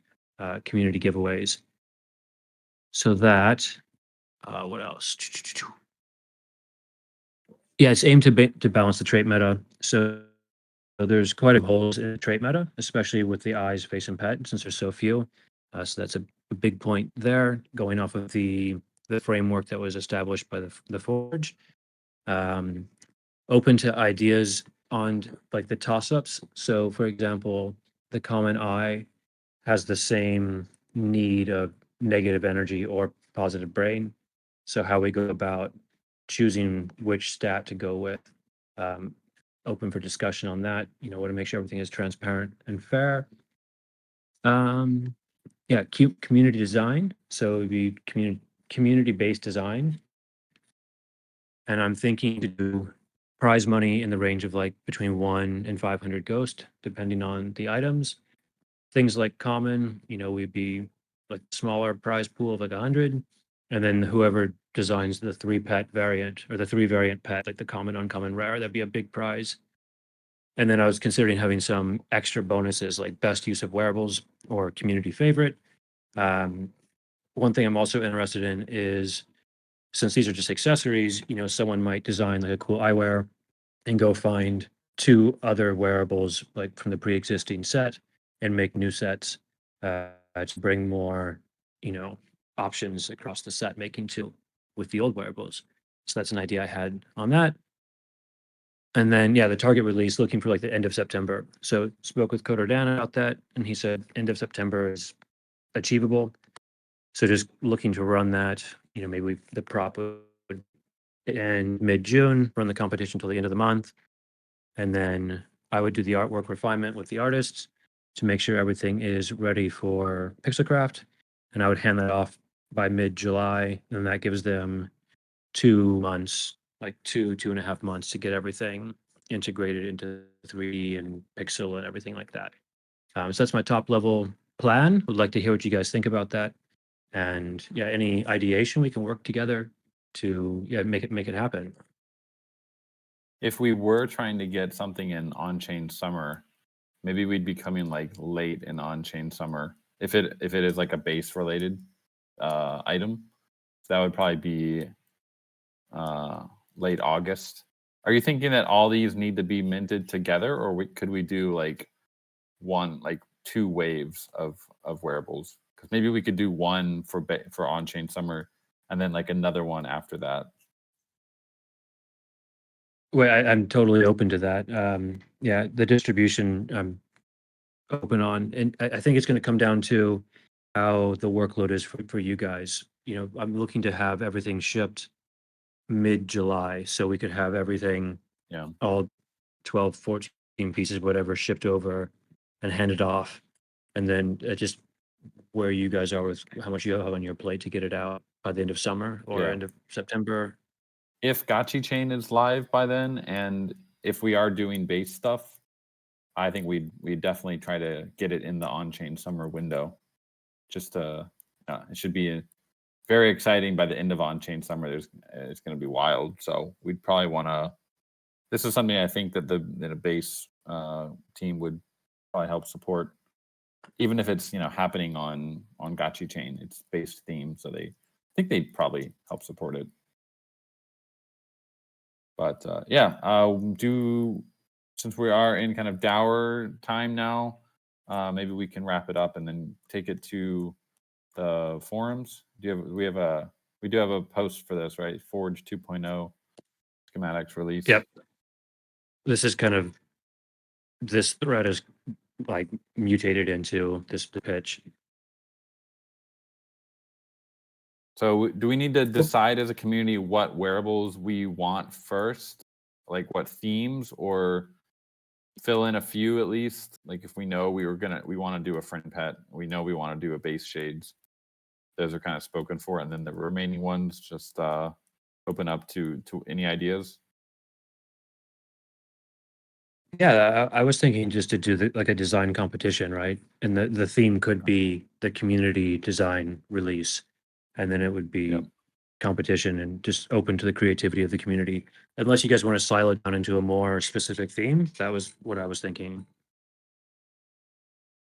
S5: community giveaways. So that, what else? Yeah, it's aimed to balance the trait meta. So there's quite a few holes in the trait meta, especially with the eyes, face, and pet, since there's so few. So that's a big point there, going off of the framework that was established by the Forge. Um, Open to ideas on like the toss-ups. So, for example, the common eye has the same need of negative energy or positive brain. So how we go about choosing which stat to go with, um, open for discussion on that. Want to make sure everything is transparent and fair. Yeah, community design. So it'd be community-based design. And I'm thinking to do prize money in the range of like between 1 and 500 ghost, depending on the items. Things like common, we'd be like smaller prize pool of like 100, and then whoever designs the 3 pet variant or the 3 variant pet, like the common, uncommon, rare, that'd be a big prize. And then I was considering having some extra bonuses like best use of wearables or community favorite. One thing I'm also interested in is, since these are just accessories, someone might design like a cool eyewear and go find 2 other wearables like from the pre-existing set and make new sets to bring more, options across the set, making two with the old wearables. So that's an idea I had on that. And then, yeah, the target release, looking for like the end of September. So spoke with Coder Dan about that, and he said end of September is achievable. So just looking to run that, maybe the prop would end mid-June, run the competition till the end of the month. And then I would do the artwork refinement with the artists to make sure everything is ready for Pixelcraft. And I would hand that off by mid-July. And that gives them 2 months, like 2.5 months to get everything integrated into 3D and Pixel and everything like that. So that's my top level plan. Would like to hear what you guys think about that. And yeah, any ideation we can work together to make it happen.
S1: If we were trying to get something in on-chain summer, maybe we'd be coming like late in on-chain summer if it is like a base related item. That would probably be late August. Are you thinking that all these need to be minted together, or could we do like 2 waves of wearables? Because maybe we could do one for on-chain summer and then like another one after that.
S5: Well, I'm totally open to that. Yeah, the distribution I'm open on, and I think it's going to come down to how the workload is for you guys. I'm looking to have everything shipped mid-July, so we could have everything,
S1: Yeah.
S5: all 12, 14 pieces, whatever, shipped over and handed off, and then just where you guys are with how much you have on your plate to get it out by the end of summer or
S1: Yeah.
S5: end of September.
S1: If gotchichain is live by then, and if we are doing base stuff, I think we'd definitely try to get it in the on-chain summer window. Just it should be very exciting by the end of on-chain summer. It's going to be wild. So we'd probably want to. This is something I think that the base team would probably help support, even if it's happening on gotchichain. It's base theme, so I think they'd probably help support it. But since we are in kind of dour time now, maybe we can wrap it up and then take it to the forums. We do have a post for this, right? Forge 2.0 schematics release.
S5: Yep. This thread is like mutated into this pitch.
S1: So do we need to decide as a community what wearables we want first? Like what themes, or fill in a few at least? Like if we know we want to do a friend pet, we know we want to do a base shades. those are kind of spoken for, and then the remaining ones just open up to any ideas.
S5: Yeah, I was thinking just to do like a design competition, right? And the theme could be the community design release, and then it would be
S1: Yep.
S5: competition and just open to the creativity of the community. Unless you guys want to silo it down into a more specific theme, that was what I was thinking.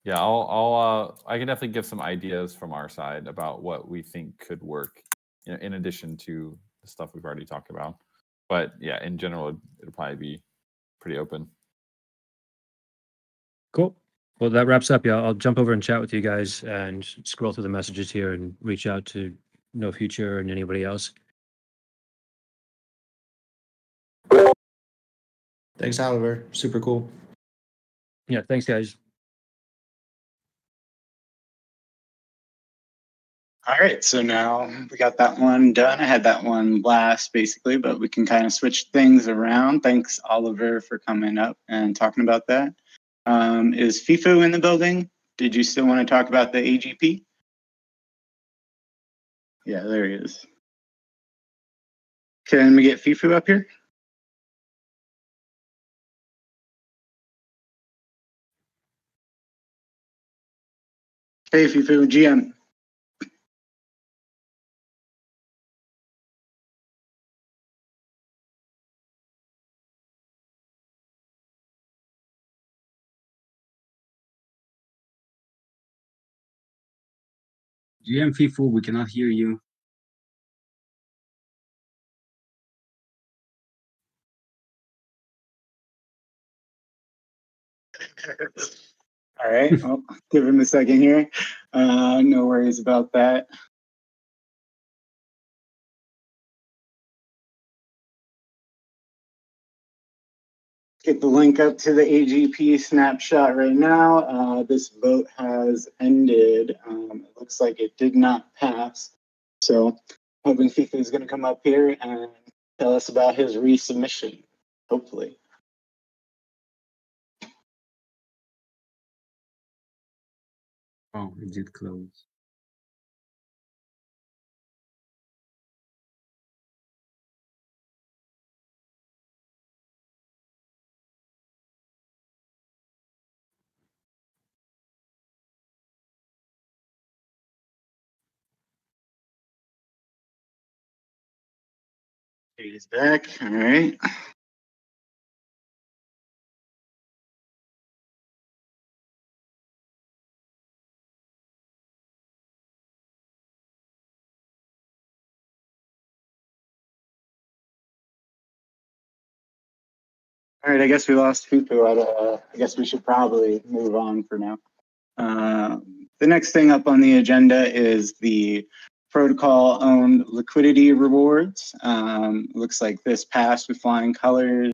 S1: Yeah, I can definitely give some ideas from our side about what we think could work, in addition to the stuff we've already talked about. But yeah, in general, it'll probably be pretty open.
S5: Cool. Well, that wraps up. Yeah, I'll jump over and chat with you guys and scroll through the messages here and reach out to No Future and anybody else.
S2: Thanks, Oliver. Super cool.
S5: Yeah, thanks, guys.
S6: All right, so now we got that one done. I had that one last, basically, but we can kind of switch things around. Thanks, Oliver, for coming up and talking about that. Is FIFU in the building? Did you still want to talk about the AGP? Yeah, there he is. Can we get FIFU up here? Hey, FIFU, GM.
S4: GM FIFU, we cannot hear you.
S6: All right, well, give him a second here. No worries about that. Get the link up to the AGP snapshot right now. This vote has ended. It looks like it did not pass. So hoping FIFA is going to come up here and tell us about his resubmission, hopefully.
S4: Oh, it did close.
S6: He's back. All right. All right, I guess we lost Fufu. I guess we should probably move on for now. The next thing up on the agenda is the protocol-owned liquidity rewards. Looks like this passed with flying colors.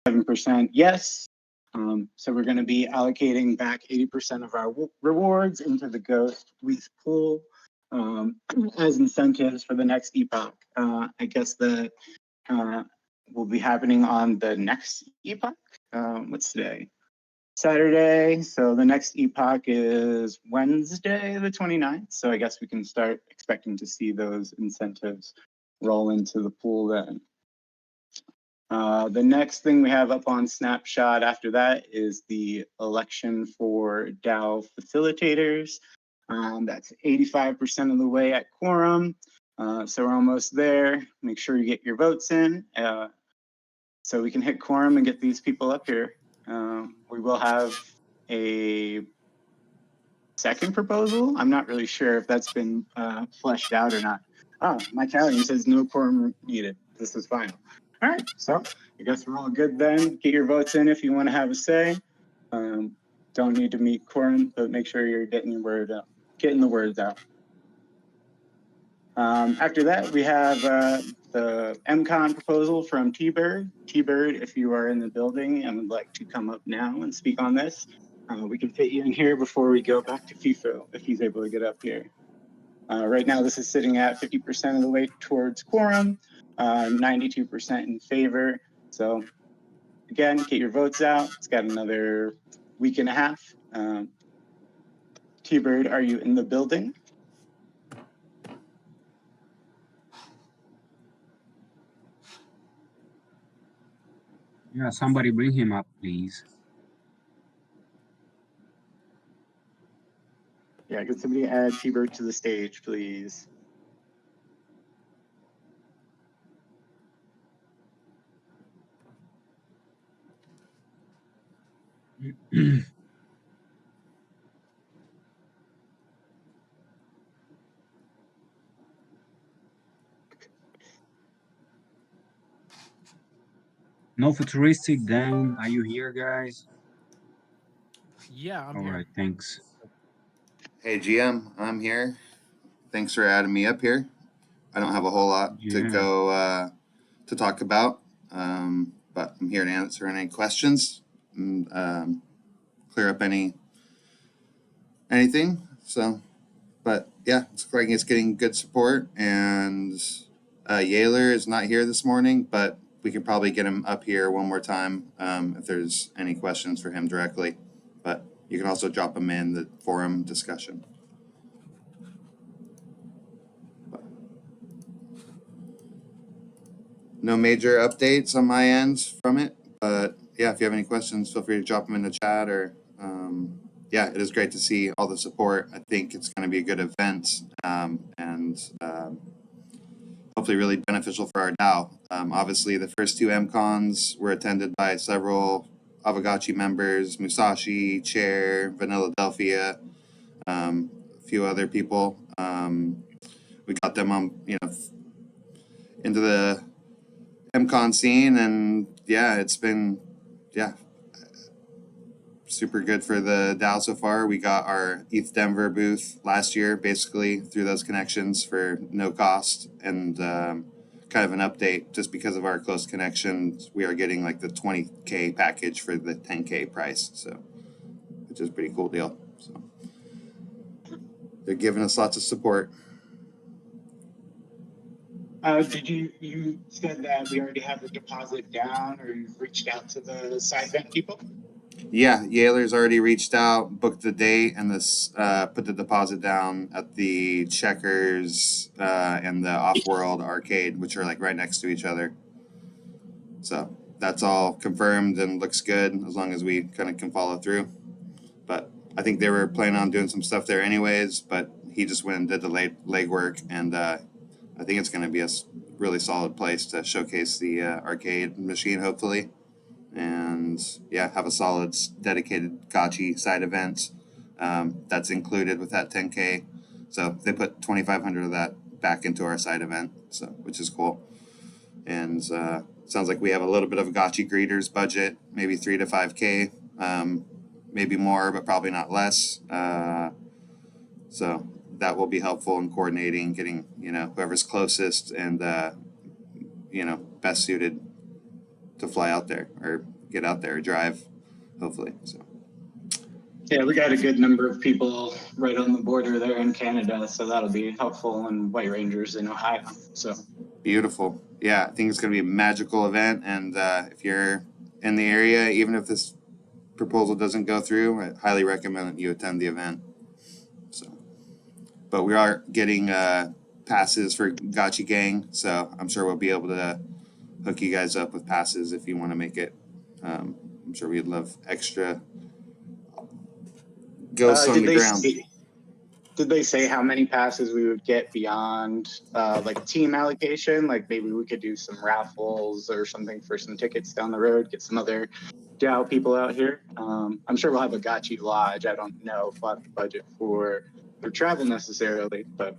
S6: 7% yes. So we're going to be allocating back 80% of our rewards into the Ghost WETH pool as incentives for the next epoch. I guess that will be happening on the next epoch. What's today? Saturday. So the next epoch is Wednesday, the 29th. So I guess we can start expecting to see those incentives roll into the pool then. The next thing we have up on Snapshot after that is the election for DAO facilitators. That's 85% of the way at quorum. So we're almost there. Make sure you get your votes in so we can hit quorum and get these people up here. We will have a second proposal. I'm not really sure if that's been fleshed out or not. Oh, my calendar says no quorum needed. This is final. All right, so I guess we're all good then. Get your votes in if you want to have a say. Don't need to meet quorum, but make sure you're getting your word out, getting the words out. After that, we have the MCON proposal from T-Bird. T-Bird, if you are in the building and would like to come up now and speak on this, we can fit you in here before we go back to FIFO, if he's able to get up here. Right now, this is sitting at 50% of the way towards quorum, 92% in favor. So again, get your votes out. It's got another week and a half. T-Bird, are you in the building?
S4: Yeah, somebody bring him up, please.
S6: Yeah, could somebody add T-Bird to the stage, please?
S4: No futuristic, Dan, are you here, guys?
S3: Yeah, I'm
S4: All
S3: here.
S4: right, thanks.
S7: Hey GM, I'm here. Thanks for adding me up here. I don't have a whole lot to
S4: Yeah.
S7: go to talk about, but I'm here to answer any questions and clear up anything. So, but yeah, it's like it's getting good support, and Yaler is not here this morning, but we can probably get him up here one more time if there's any questions for him directly. But you can also drop him in the forum discussion. No major updates on my end from it, but yeah, if you have any questions, feel free to drop them in the chat or yeah, it is great to see all the support. I think it's going to be a good event and hopefully really beneficial for our DAO. Obviously, the first two MCons were attended by several Aavegotchi members, Musashi, Chair, Vanilla Delphia, a few other people. We got them on, into the MCon scene, and yeah, it's been super good for the DAO so far. We got our ETH Denver booth last year, basically through those connections for no cost, and kind of an update just because of our close connections. We are getting like the 20K package for the 10K price, so which is a pretty cool deal. So they're giving us lots of support.
S6: Did you said that we already have the deposit down, or you've reached out to the side event people?
S7: Yeah, Yaler's already reached out, booked the date, and this put the deposit down at the Checkers and the Off-World Arcade, which are like right next to each other. So that's all confirmed and looks good as long as we kind of can follow through. But I think they were planning on doing some stuff there anyways, but he just went and did the legwork, and I think it's going to be a really solid place to showcase the arcade machine, hopefully. And yeah, have a solid dedicated gotchi side event that's included with that 10K. So they put 2,500 of that back into our side event, so which is cool. And sounds like we have a little bit of a gotchi greeters budget, maybe 3 to 5K, maybe more, but probably not less. So that will be helpful in coordinating, getting whoever's closest and best suited to fly out there or get out there or drive, hopefully. So
S6: yeah, we got a good number of people right on the border there in Canada, so that'll be helpful, and White Rangers in Ohio. So
S7: beautiful. Yeah, I think it's going to be a magical event, and if you're in the area, even if this proposal doesn't go through, I highly recommend that you attend the event. So, but we are getting passes for gotchigang, so I'm sure we'll be able to hook you guys up with passes if you want to make it. I'm sure we'd love extra ghosts on the ground.
S6: Did they say how many passes we would get beyond like team allocation? Like maybe we could do some raffles or something for some tickets down the road, get some other DAO people out here. I'm sure we'll have a Gotchi Lodge. I don't know if we'll have the budget for travel necessarily, but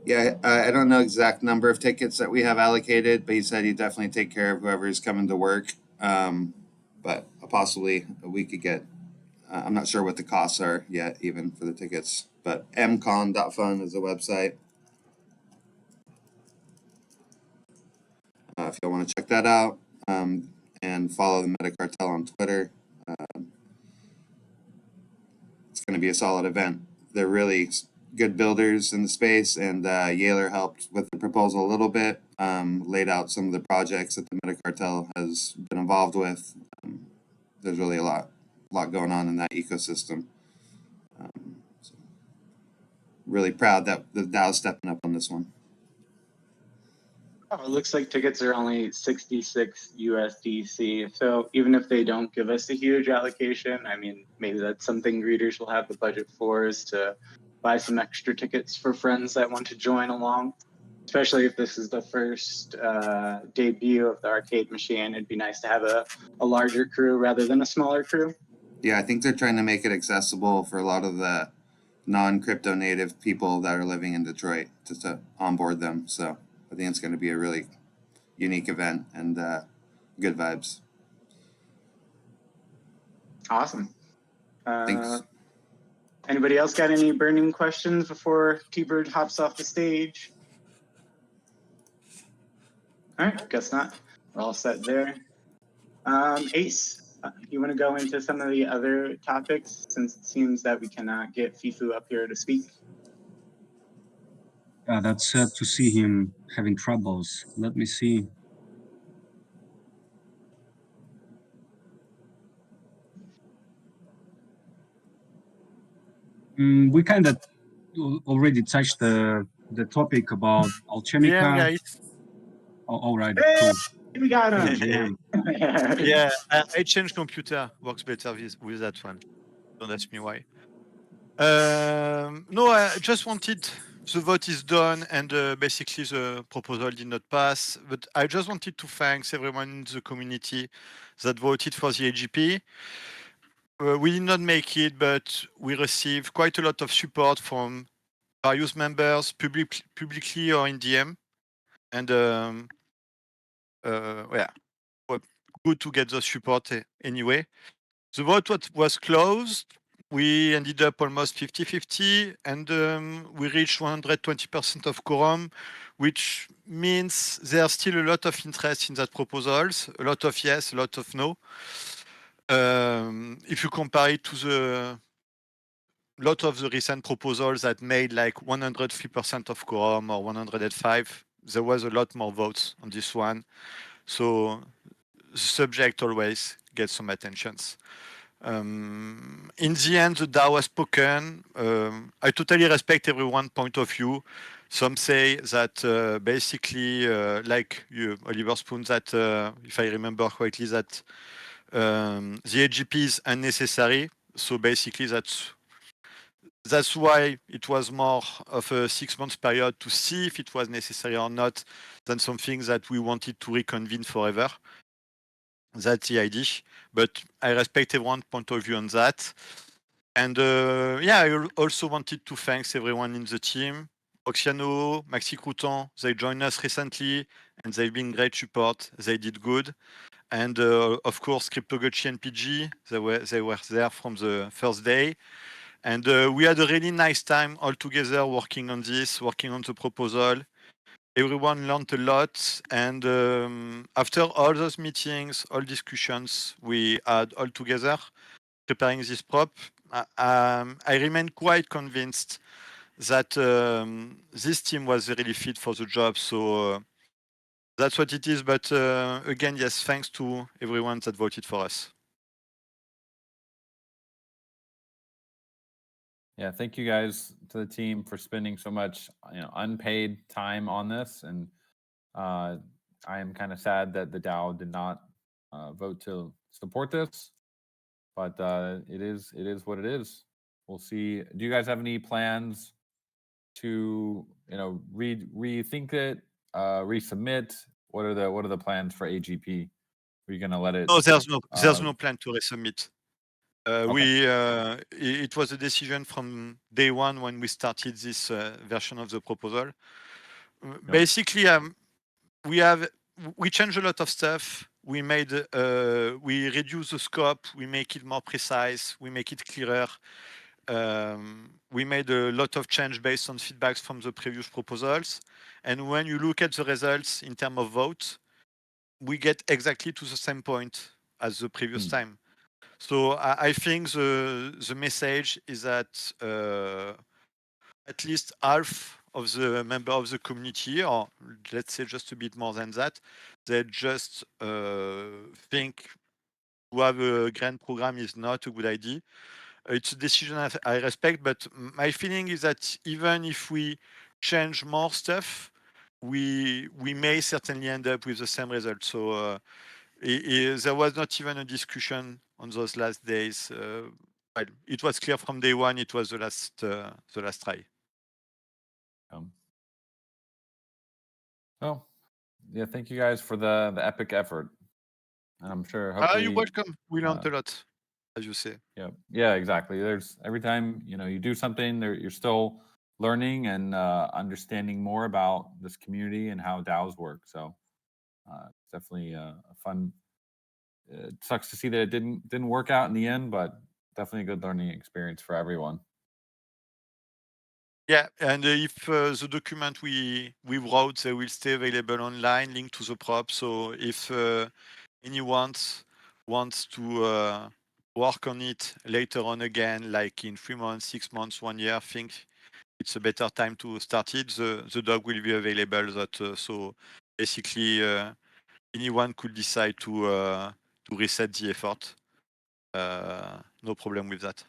S7: yeah, I don't know exact number of tickets that we have allocated, but he said he'd definitely take care of whoever's coming to work. But possibly we could get, I'm not sure what the costs are yet, even for the tickets, but mcon.fun is the website. If y'all want to check that out and follow the Meta Cartel on Twitter, it's going to be a solid event. They're really good builders in the space, and Yaler helped with the proposal a little bit, laid out some of the projects that the Meta Cartel has been involved with. There's really a lot going on in that ecosystem. So really proud that the DAO's stepping up on this one.
S6: Oh, it looks like tickets are only 66 USDC. So even if they don't give us a huge allocation, I mean, maybe that's something greeters will have the budget for, is to buy some extra tickets for friends that want to join along. Especially if this is the first debut of the arcade machine, it'd be nice to have a larger crew rather than a smaller crew.
S7: Yeah, I think they're trying to make it accessible for a lot of the non-crypto native people that are living in Detroit, just to onboard them. So I think it's going to be a really unique event and good vibes.
S6: Awesome.
S7: Thanks.
S6: Anybody else got any burning questions before T-Bird hops off the stage? All right, guess not. We're all set there. Ace, you want to go into some of the other topics, since it seems that we cannot get Fifu up here to speak?
S4: That's sad to see him having troubles. Let me see. We kind of already touched the topic about Alchemica.
S8: Yeah, guys.
S4: Oh, all right,
S6: Hey,
S4: cool.
S6: we got him.
S4: Jam.
S8: Yeah, I changed computer. Works better with that one. Don't ask me why. No, I just wanted, the vote is done and basically the proposal did not pass. But I just wanted to thank everyone in the community that voted for the AGP. We did not make it, but we received quite a lot of support from various members, publicly or in DM. And yeah, well, good to get the support anyway. The vote was closed. We ended up almost 50-50, and we reached 120% of quorum, which means there's still a lot of interest in that proposals, a lot of yes, a lot of no. If you compare it to the lot of the recent proposals that made like 103% of quorum or 105, there was a lot more votes on this one. So the subject always gets some attentions. In the end, the DAO has spoken. I totally respect everyone's point of view. Some say that basically, like you, Oliver Spoon, that if I remember correctly, that the AGP is unnecessary. So basically, that's why it was more of a 6 months period to see if it was necessary or not, than something that we wanted to reconvene forever. That's the idea, but I respect everyone's point of view on that. And yeah, I also wanted to thank everyone in the team. Oxiano, Maxi Crouton, they joined us recently and they've been great support. They did good. And of course, Cryptogotchi and PG, they were there from the first day. And we had a really nice time all together working on this, working on the proposal. Everyone learned a lot, and after all those meetings, all discussions we had all together preparing this prop, I remain quite convinced that this team was really fit for the job. So that's what it is. But again, yes, thanks to everyone that voted for us.
S1: Yeah, thank you guys to the team for spending so much, unpaid time on this. And I am kind of sad that the DAO did not vote to support this, but it is what it is. We'll see. Do you guys have any plans to rethink it, resubmit? What are the plans for AGP? Are you gonna let it?
S8: No, there's no plan to resubmit.
S1: Okay.
S8: It was a decision from day one when we started this version of the proposal. Basically, we changed a lot of stuff. We reduce the scope. We make it more precise. We make it clearer. We made a lot of change based on feedbacks from the previous proposals. And when you look at the results in terms of vote, we get exactly to the same point as the previous time. So I think the message is that at least half of the member of the community, or let's say just a bit more than that, they just think to have a grant program is not a good idea. It's a decision I respect, but my feeling is that even if we change more stuff, we may certainly end up with the same result. So there was not even a discussion on those last days. Well, it was clear from day one. It was the last try.
S1: Oh, yeah. Thank you guys for the epic effort. I'm sure.
S8: You're
S1: Hopefully,
S8: welcome. We learned a lot, as you say.
S1: yeah, exactly. There's every time you do something, you're still learning and understanding more about this community and how DAOs work. So it's definitely a fun. It sucks to see that it didn't work out in the end, but definitely a good learning experience for everyone.
S8: Yeah, and if the document we wrote, they will stay available online, linked to the prop. So if anyone wants to work on it later on again, like in 3 months, 6 months, 1 year, I think it's a better time to start it. The doc will be available. So basically, anyone could decide to reset the effort. No problem with that.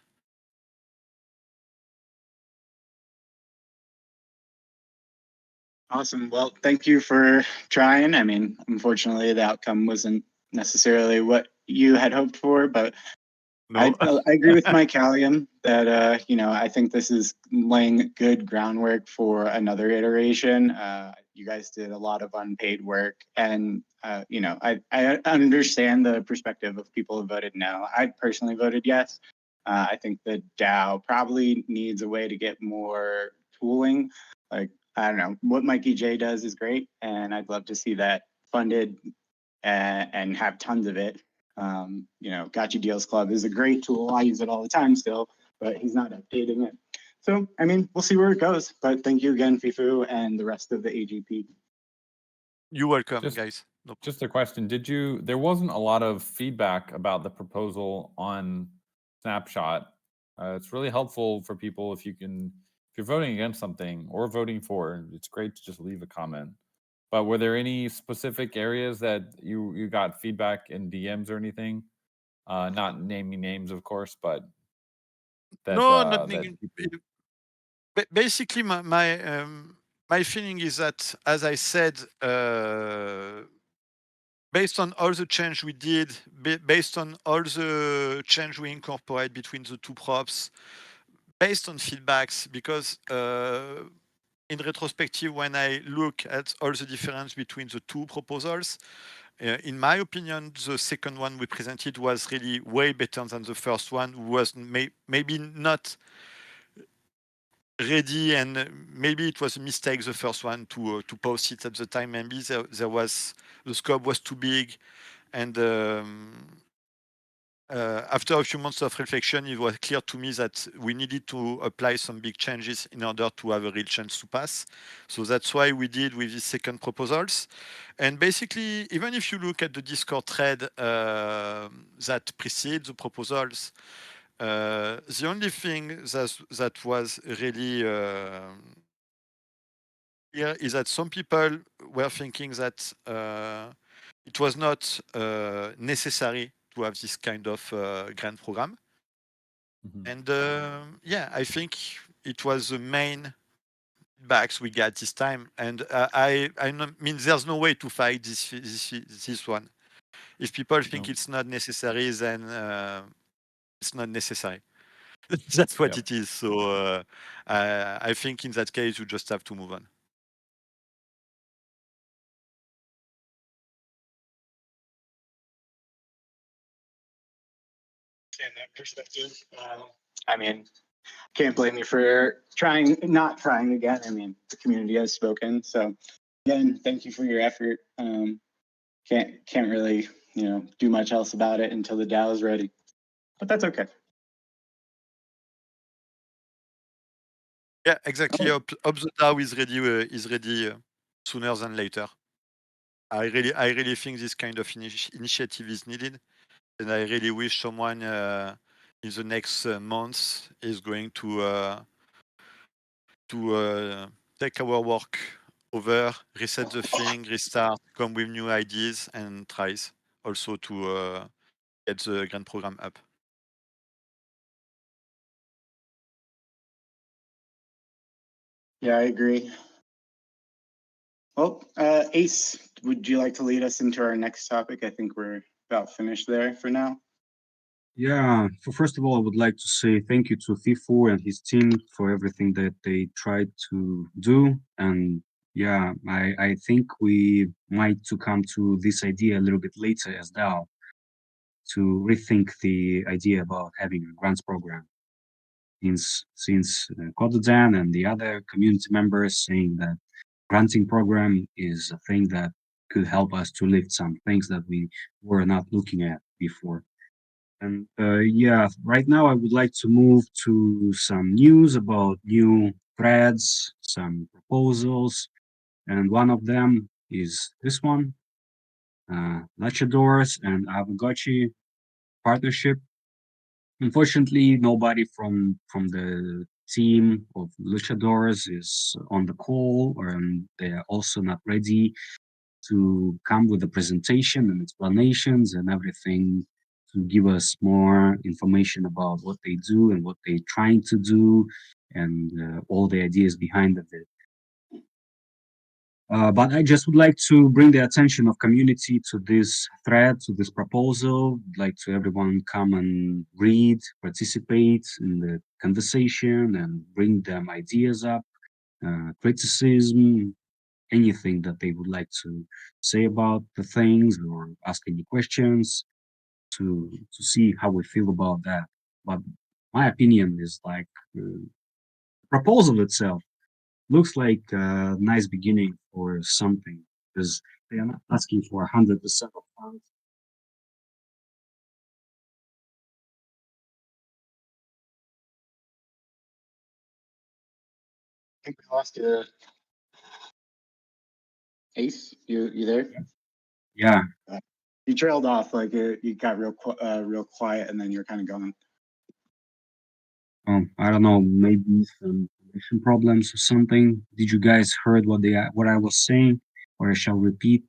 S6: Awesome. Well, thank you for trying. I mean, unfortunately, the outcome wasn't necessarily what you had hoped for, but
S8: No.
S6: I agree with Mike Halligan that I think this is laying good groundwork for another iteration. You guys did a lot of unpaid work, and I understand the perspective of people who voted no. I personally voted yes. I think the DAO probably needs a way to get more tooling. Like, I don't know, what Mikey J does is great, and I'd love to see that funded and have tons of it. Gotchi Deals Club is a great tool. I use it all the time still, but he's not updating it. So, I mean, we'll see where it goes. But thank you again, Fifu, and the rest of the AGP.
S8: You're welcome, guys. No
S1: Just a question. There wasn't a lot of feedback about the proposal on Snapshot. It's really helpful for people if you're voting against something or voting for, it's great to just leave a comment. But were there any specific areas that you got feedback in DMs or anything? Not naming names, of course, but that
S8: no,
S1: that
S8: nothing.
S1: people...
S8: Basically, my feeling is that, as I said, based on all the change we did, based on all the change we incorporate between the two props, based on feedbacks, because in retrospective, when I look at all the difference between the two proposals, in my opinion, the second one we presented was really way better than the first one, was maybe not ready, and maybe it was a mistake, the first one, to post it at the time. Maybe the scope was too big, and after a few months of reflection, it was clear to me that we needed to apply some big changes in order to have a real chance to pass. So that's why we did with the second proposals. And basically, even if you look at the Discord thread that precedes the proposals, the only thing that was really clear is that some people were thinking that it was not necessary to have this kind of grant program. And I think it was the main backs we got this time. And I mean, there's no way to fight this one. If people think it's not necessary, then it's not necessary. That's what it is. So I think in that case, you just have to move on.
S6: In that perspective, I mean, can't blame you for not trying again. I mean, the community has spoken. So again, thank you for your effort. Can't really, do much else about it until the DAO is ready, but that's okay.
S8: Yeah, exactly. Hope the DAO is ready sooner than later. I really think this kind of initiative is needed, and I really wish someone in the next months is going to take our work over, reset the thing, restart, come with new ideas, and tries also to get the grant program up.
S6: Yeah, I agree. Well, Ace, would you like to lead us into our next topic? I think we're about finished there for now.
S4: Yeah, so first of all, I would like to say thank you to Thifu and his team for everything that they tried to do. And yeah, I think we might to come to this idea a little bit later as DAO to rethink the idea about having a grants program. Since Kododan and the other community members saying that granting program is a thing that could help us to lift some things that we were not looking at before. And yeah, right now I would like to move to some news about new threads, some proposals, and one of them is this one, Luchadors and Aavegotchi partnership. Unfortunately, nobody from the team of Luchadors is on the call, or they are also not ready to come with a presentation and explanations and everything to give us more information about what they do and what they're trying to do and all the ideas behind of it. But I just would like to bring the attention of community to this thread, to this proposal. I'd like to everyone come and read, participate in the conversation and bring them ideas up, criticism, anything that they would like to say about the things or ask any questions to see how we feel about that. But my opinion is like the proposal itself looks like a nice beginning for something because they are not asking for 100% of funds.
S6: I think we lost you. Ace, you there?
S4: Yeah,
S6: You trailed off, like you got real quiet, and then you're kind of going.
S4: I don't know, maybe some connection problems or something. Did you guys heard what I was saying, or I shall repeat?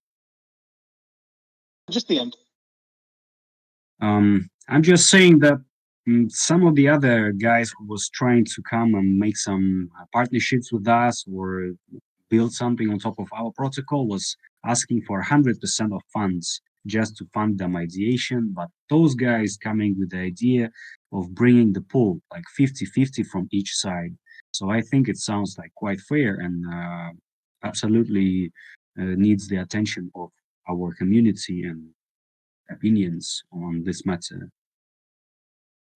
S6: Just the end.
S4: I'm just saying that some of the other guys who was trying to come and make some partnerships with us or build something on top of our protocol was asking for 100% of funds just to fund them ideation. But those guys coming with the idea of bringing the pool like 50-50 from each side. So I think it sounds like quite fair and absolutely needs the attention of our community and opinions on this matter.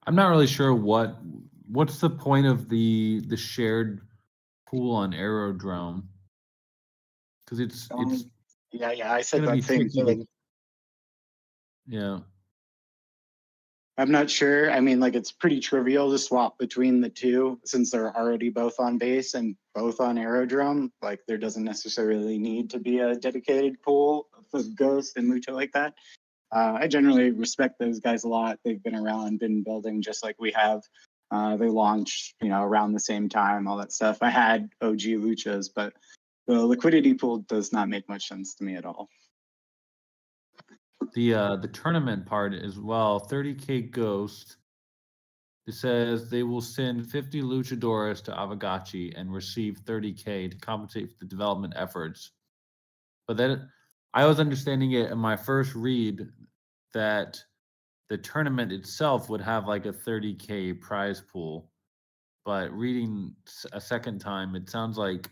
S1: I'm not really sure what's the point of the shared pool on Aerodrome, because it's
S6: Yeah, I said
S1: gonna be
S6: that same
S1: tricky to,
S6: thing.
S1: yeah.
S6: I'm not sure. I mean, like, it's pretty trivial to swap between the two since they're already both on base and both on Aerodrome. Like, there doesn't necessarily need to be a dedicated pool of Ghost and Lucha like that. I generally respect those guys a lot. They've been around, been building just like we have. They launched, around the same time, all that stuff. I had OG Luchas, but the liquidity pool does not make much sense to me at all.
S1: The tournament part as well, 30K Ghost. It says they will send 50 luchadores to Aavegotchi and receive 30K to compensate for the development efforts. But then I was understanding it in my first read that the tournament itself would have like a 30K prize pool. But reading a second time, it sounds like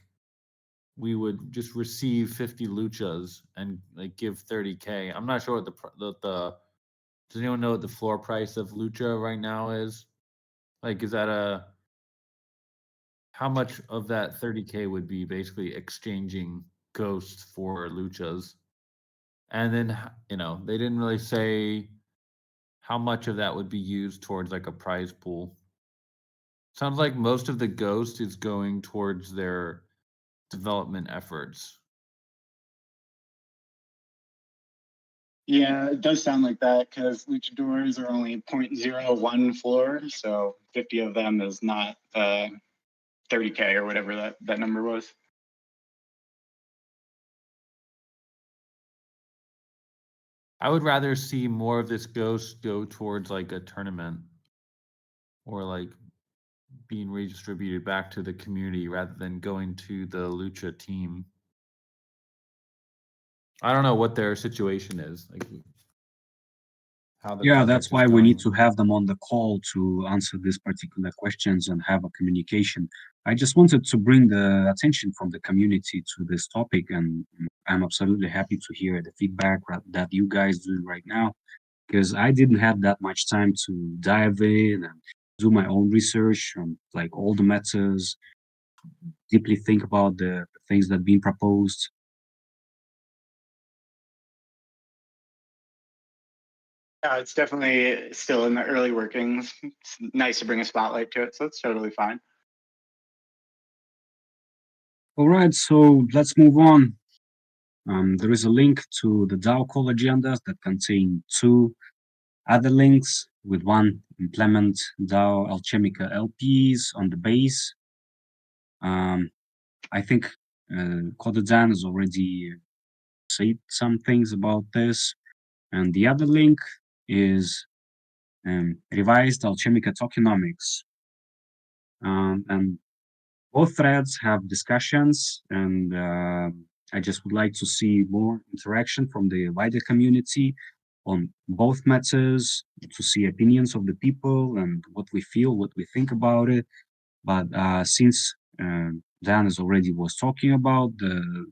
S1: we would just receive 50 luchas and like give 30K. I'm not sure what the does anyone know what the floor price of lucha right now is? Like, is that how much of that 30K would be basically exchanging ghosts for luchas? And then, they didn't really say how much of that would be used towards like a prize pool. Sounds like most of the ghost is going towards their development efforts.
S6: Yeah, it does sound like that because luchadors are only 0.01 floor, so 50 of them is not 30K or whatever that number was.
S1: I would rather see more of this ghost go towards like a tournament or like being redistributed back to the community rather than going to the lucha team. I don't know what their situation is. Like how the
S4: Yeah,
S1: project
S4: that's
S1: is
S4: why we need
S1: going.
S4: to have them on the call to answer these particular questions and have a communication. I just wanted to bring the attention from the community to this topic, and I'm absolutely happy to hear the feedback that you guys do right now, because I didn't have that much time to dive in and do my own research on like all the matters, deeply think about the things that being proposed.
S6: It's definitely still in the early workings. It's nice to bring a spotlight to it, so it's totally fine.
S4: All right, so let's move on. There is a link to the DAO call agendas that contain two other links, with one implement DAO Alchemica LPs on the base. I think Kododan has already said some things about this. And the other link is revised Alchemica tokenomics. And both threads have discussions, and I just would like to see more interaction from the wider community on both matters, to see opinions of the people and what we feel, what we think about it. But since Dan is already was talking about the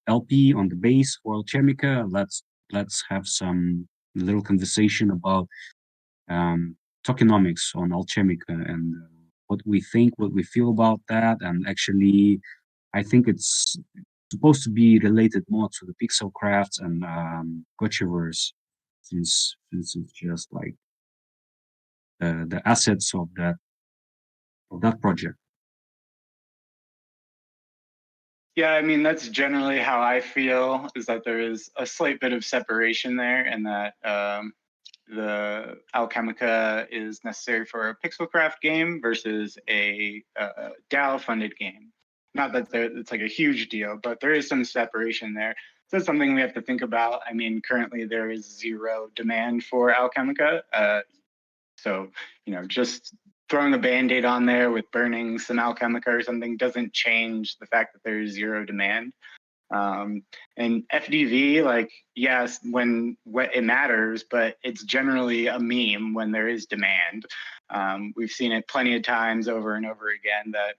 S4: LP on the base for Alchemica, let's have some little conversation about tokenomics on Alchemica and what we think, what we feel about that. And actually, I think it's supposed to be related more to the pixel crafts and Gotchiverse, since it's just like the assets of that project.
S6: Yeah, I mean, that's generally how I feel, is that there is a slight bit of separation there, and that the Alchemica is necessary for a Pixelcraft game versus a DAO-funded game. Not that it's like a huge deal, but there is some separation there. So that's something we have to think about. I mean, currently there is zero demand for Alchemica. So, just throwing a Band-Aid on there with burning some Alchemica or something doesn't change the fact that there's zero demand. And FDV, like, yes, when it matters, but it's generally a meme when there is demand. We've seen it plenty of times over and over again that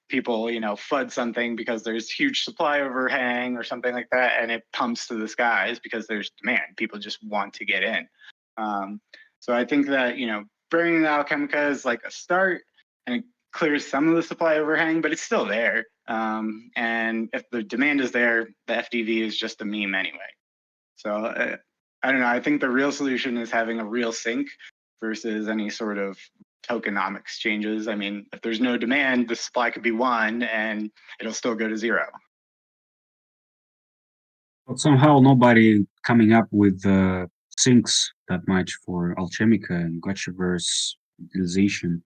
S6: people, FUD something because there's huge supply overhang or something like that, and it pumps to the skies because there's demand. People just want to get in. So I think that, burning the Alchemica is like a start, and it clears some of the supply overhang, but it's still there. And if the demand is there, the FDV is just a meme anyway. So I don't know. I think the real solution is having a real sync versus any sort of tokenomics changes. I mean, if there's no demand, the supply could be 1 and it'll still go to 0.
S4: But somehow nobody coming up with syncs that much for Alchemica and Gotchiverse utilization.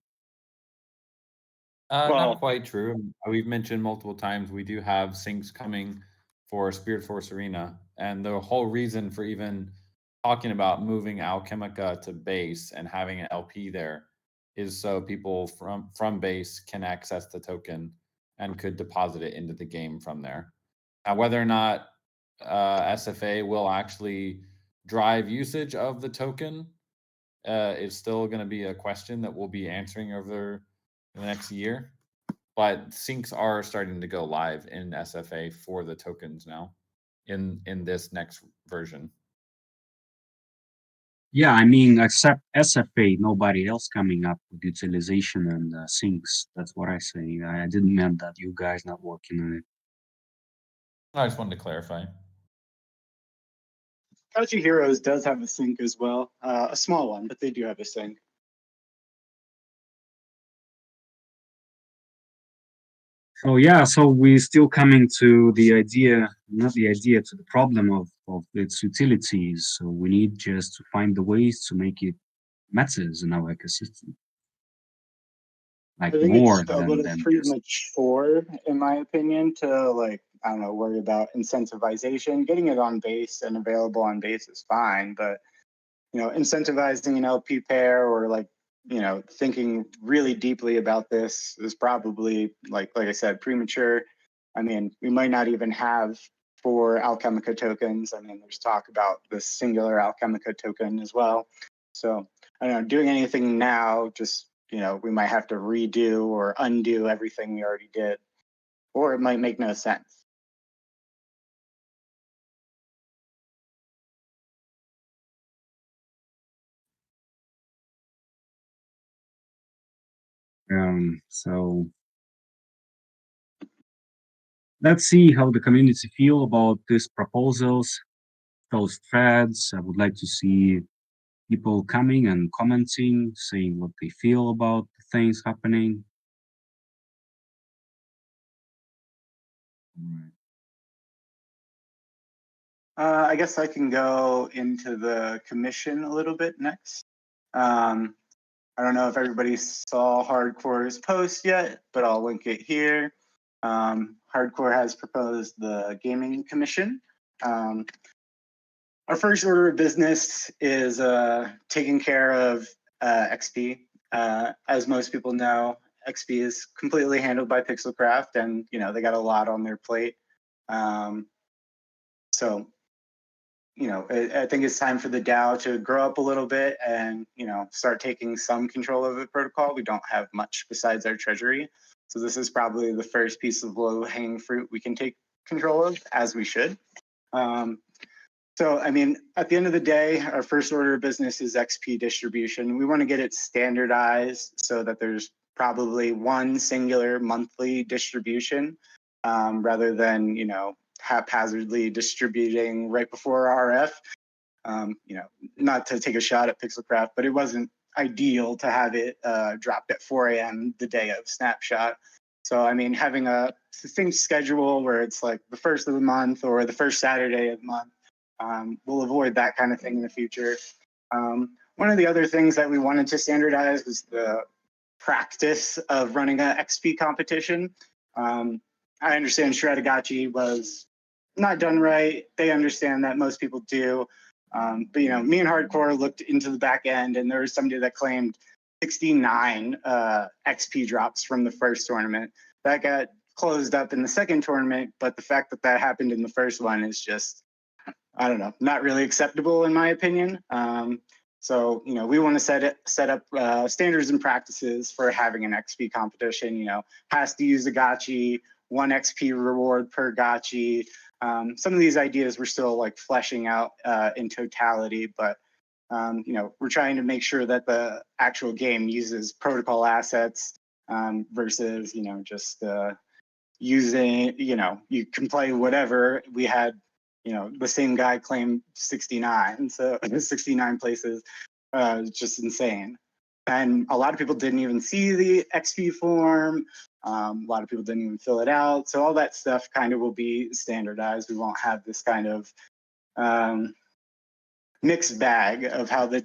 S6: Well-
S1: Not quite true. We've mentioned multiple times we do have syncs coming for Spirit Force Arena, and the whole reason for even talking about moving Alchemica to base and having an LP there is so people from base can access the token and could deposit it into the game from there. Now, whether or not SFA will actually drive usage of the token is still going to be a question that we'll be answering over the next year. But syncs are starting to go live in SFA for the tokens now in this next version.
S4: Yeah, I mean, except SFA, nobody else coming up with utilization and syncs. That's what I say. I didn't mean that you guys not working on it.
S1: I just wanted to clarify.
S6: Gotchi Heroes does have a sync as well, a small one, but they do have a sync.
S4: So yeah, so we're still coming to the idea, not the idea, to the problem of its utilities. So we need just to find the ways to make it matters in our ecosystem. Like
S6: I think
S4: more
S6: it's a little
S4: than just
S6: premature, in my opinion, to I don't know, worry about incentivization. Getting it on base and available on base is fine, but incentivizing an LP pair or thinking really deeply about this is probably like I said, premature. I mean, we might not even have for Alchemica tokens. I mean, there's talk about the singular Alchemica token as well. So I don't know, doing anything now, just, we might have to redo or undo everything we already did, or it might make no sense.
S4: So let's see how the community feel about these proposals, those threads. I would like to see people coming and commenting, saying what they feel about the things happening.
S6: I guess I can go into the commission a little bit next. I don't know if everybody saw Hardcore's post yet, but I'll link it here. Hardcore has proposed the gaming commission. Our first order of business is taking care of XP. As most people know, XP is completely handled by Pixelcraft, and they got a lot on their plate. So I think it's time for the DAO to grow up a little bit and, start taking some control of the protocol. We don't have much besides our treasury. So this is probably the first piece of low-hanging fruit we can take control of, as we should. So, I mean, at the end of the day, our first order of business is XP distribution. We want to get it standardized so that there's probably one singular monthly distribution rather than, haphazardly distributing right before RF. Not to take a shot at Pixelcraft, but it wasn't ideal to have it dropped at 4 a.m. the day of Snapshot. So, I mean, having a succinct schedule where it's like the first of the month or the first Saturday of the month, we'll avoid that kind of thing in the future. One of the other things that we wanted to standardize was the practice of running an XP competition. I understand Aavegotchi was not done right. They understand that most people do. But, me and Hardcore looked into the back end, and there was somebody that claimed 69 XP drops from the first tournament. That got closed up in the second tournament, but the fact that that happened in the first one is just, I don't know, not really acceptable in my opinion. So, we want to set up standards and practices for having an XP competition. Has to use a gotchi, 1 XP reward per gotchi. Some of these ideas we're still like fleshing out in totality, but we're trying to make sure that the actual game uses protocol assets versus just using you can play whatever. We had the same guy claimed 69, so 69 places, just insane. And a lot of people didn't even see the XP form. A lot of people didn't even fill it out. So all that stuff kind of will be standardized. We won't have this kind of mixed bag of how the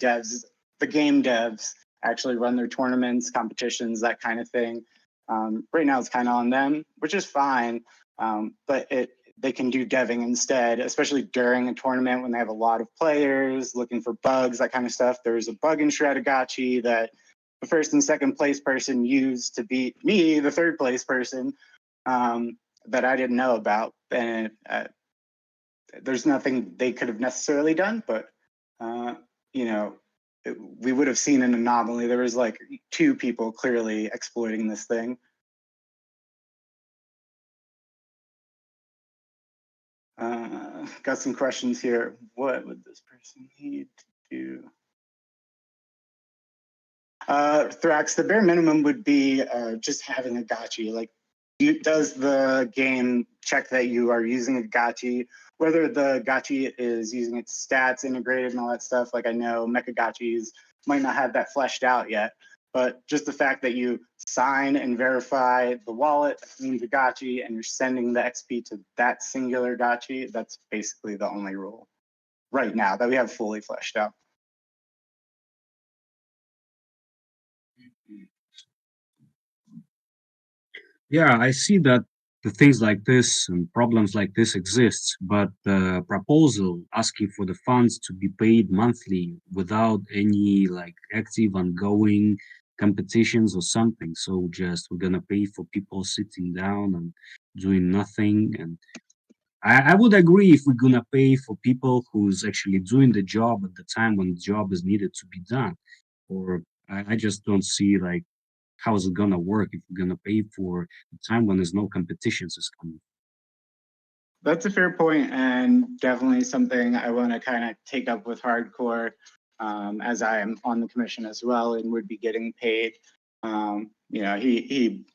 S6: game devs actually run their tournaments, competitions, that kind of thing. Right now it's kind of on them, which is fine. But they can do deving instead, especially during a tournament when they have a lot of players looking for bugs, that kind of stuff. There's a bug in Aavegotchi that the first and second place person used to beat me, the third place person, that I didn't know about. And there's nothing they could have necessarily done, but we would have seen an anomaly. There was like 2 people clearly exploiting this thing. Got some questions here. What would this person need to do? Thrax, the bare minimum would be just having a gotchi. Like, does the game check that you are using a gotchi? Whether the gotchi is using its stats integrated and all that stuff, like I know mecha gotchis might not have that fleshed out yet, but just the fact that you sign and verify the wallet means a gotchi and you're sending the XP to that singular gotchi, that's basically the only rule right now that we have fully fleshed out.
S4: Yeah, I see that the things like this and problems like this exists, but the proposal asking for the funds to be paid monthly without any like active ongoing competitions or something. So just we're gonna pay for people sitting down and doing nothing. And I would agree if we're gonna pay for people who's actually doing the job at the time when the job is needed to be done. Or I just don't see like how is it gonna work if we're gonna pay for the time when there's no competitions is coming.
S6: That's a fair point, and definitely something I want to kind of take up with Hardcore, as I am on the commission as well and would be getting paid. He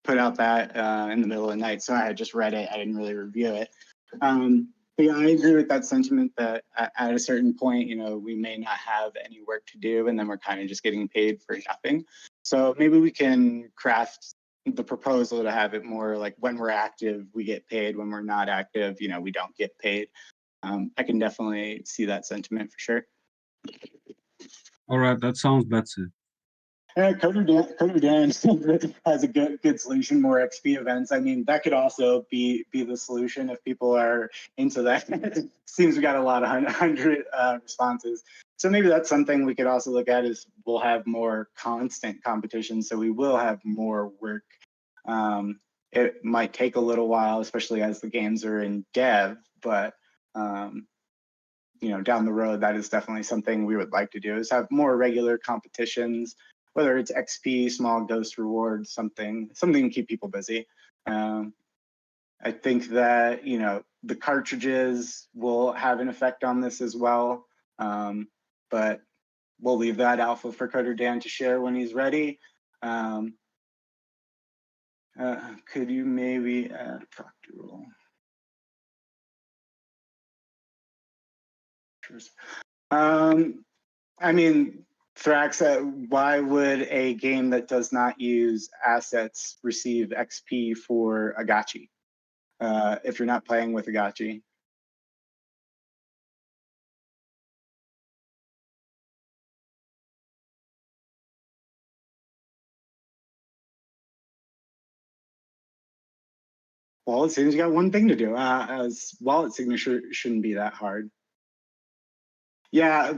S6: put out that in the middle of the night, so I had just read it. I didn't really review it. But yeah, I agree with that sentiment that at a certain point, we may not have any work to do, and then we're kind of just getting paid for nothing. So maybe we can craft the proposal to have it more like when we're active, we get paid. When we're not active, we don't get paid. I can definitely see that sentiment for sure.
S4: All right, that sounds better.
S6: Coder Dan has a good solution, more XP events. I mean, that could also be the solution if people are into that. It seems we got a lot of 100 responses. So maybe that's something we could also look at is we'll have more constant competition. So we will have more work. It might take a little while, especially as the games are in dev, but down the road, that is definitely something we would like to do is have more regular competitions, whether it's XP, small ghost rewards, something to keep people busy. I think that, the cartridges will have an effect on this as well. But we'll leave that alpha for Coder Dan to share when he's ready. Could you maybe add proctoral? I mean, Thrax, why would a game that does not use assets receive XP for Aavegotchi if you're not playing with Aavegotchi? Well, it seems you got one thing to do. As wallet signature shouldn't be that hard. Yeah,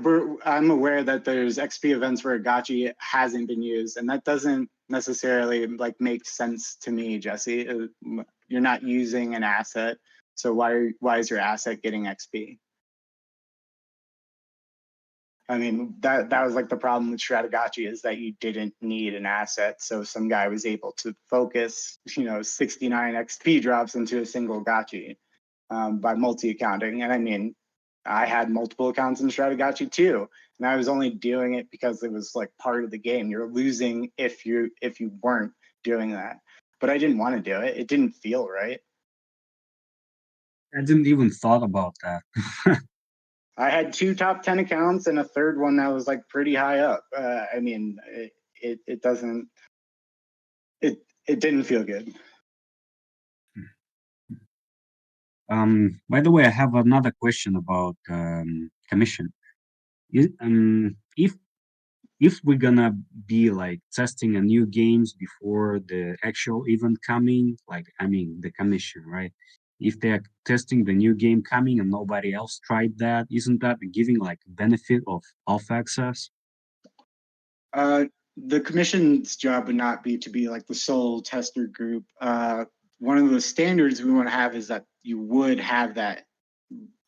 S6: I'm aware that there's XP events where Aavegotchi hasn't been used, and that doesn't necessarily make sense to me, Jesse. You're not using an asset, so why is your asset getting XP? I mean, that was the problem with Aavegotchi is that you didn't need an asset. So some guy was able to focus, 69 XP drops into a single Gotchi by multi-accounting. And I mean, I had multiple accounts in Aavegotchi too. And I was only doing it because it was part of the game. You're losing if you weren't doing that. But I didn't want to do it. It didn't feel right.
S4: I didn't even thought about that.
S6: I had 2 top 10 accounts and a third one that was pretty high up. I mean, it doesn't, it didn't feel good.
S4: By the way, I have another question about commission. If we're gonna be testing a new games before the actual event coming, the commission, right? If they're testing the new game coming and nobody else tried that, isn't that giving benefit of alpha access?
S6: The commission's job would not be to be the sole tester group. One of the standards we want to have is that you would have that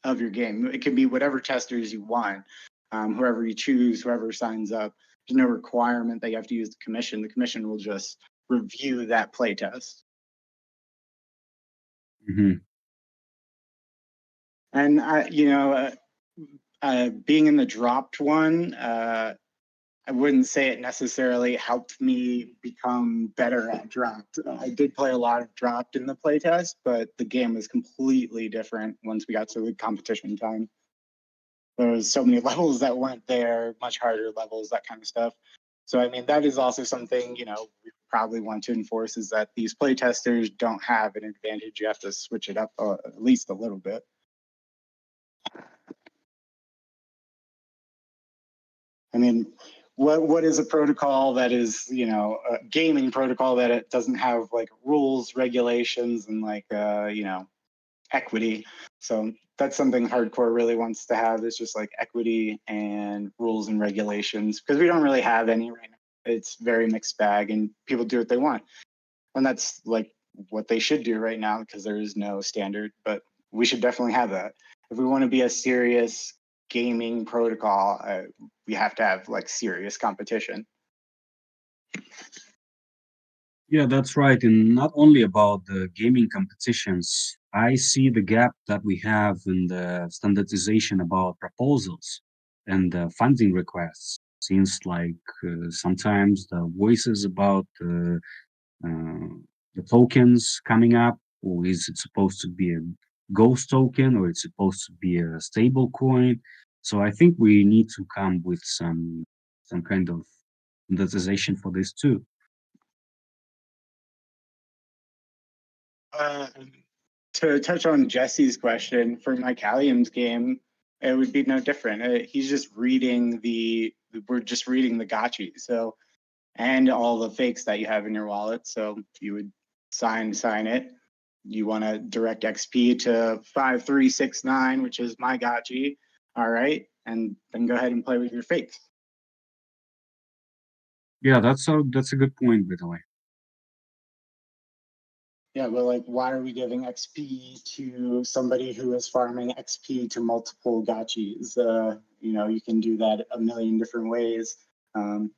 S6: of your game. It can be whatever testers you want, whoever you choose, whoever signs up. There's no requirement that you have to use the commission. The commission will just review that playtest.
S4: Mm-hmm.
S6: And being in the dropped one, I wouldn't say it necessarily helped me become better at dropped. I did play a lot of dropped in the playtest, but the game was completely different once we got to the competition time. There was so many levels that weren't there, much harder levels, that kind of stuff. So, I mean, that is also something, we probably want to enforce is that these playtesters don't have an advantage. You have to switch it up at least a little bit. I mean, what is a protocol that is, a gaming protocol that it doesn't have rules, regulations, and equity. So that's something Hardcore really wants to have is just equity and rules and regulations because we don't really have any right now. It's very mixed bag and people do what they want. And that's what they should do right now because there is no standard. But we should definitely have that. If we want to be a serious gaming protocol, we have to have like serious competition.
S4: Yeah, that's right. And not only about the gaming competitions, I see the gap that we have in the standardization about proposals and funding requests. Seems like sometimes the voices about uh, the tokens coming up, or is it supposed to be a ghost token, or it's supposed to be a stable coin? So I think we need to come with some kind of standardization for this too.
S6: To touch on Jesse's question, for Mycalium's game, it would be no different. He's just reading we're just reading the gotchi, so, and all the fakes that you have in your wallet. So you would sign it. You want to direct XP to 5369, which is my gotchi. All right. And then go ahead and play with your fakes.
S4: Yeah, that's a good point, by the way.
S6: Yeah, but like, why are we giving XP to somebody who is farming XP to multiple gotchis? You can do that a million different ways.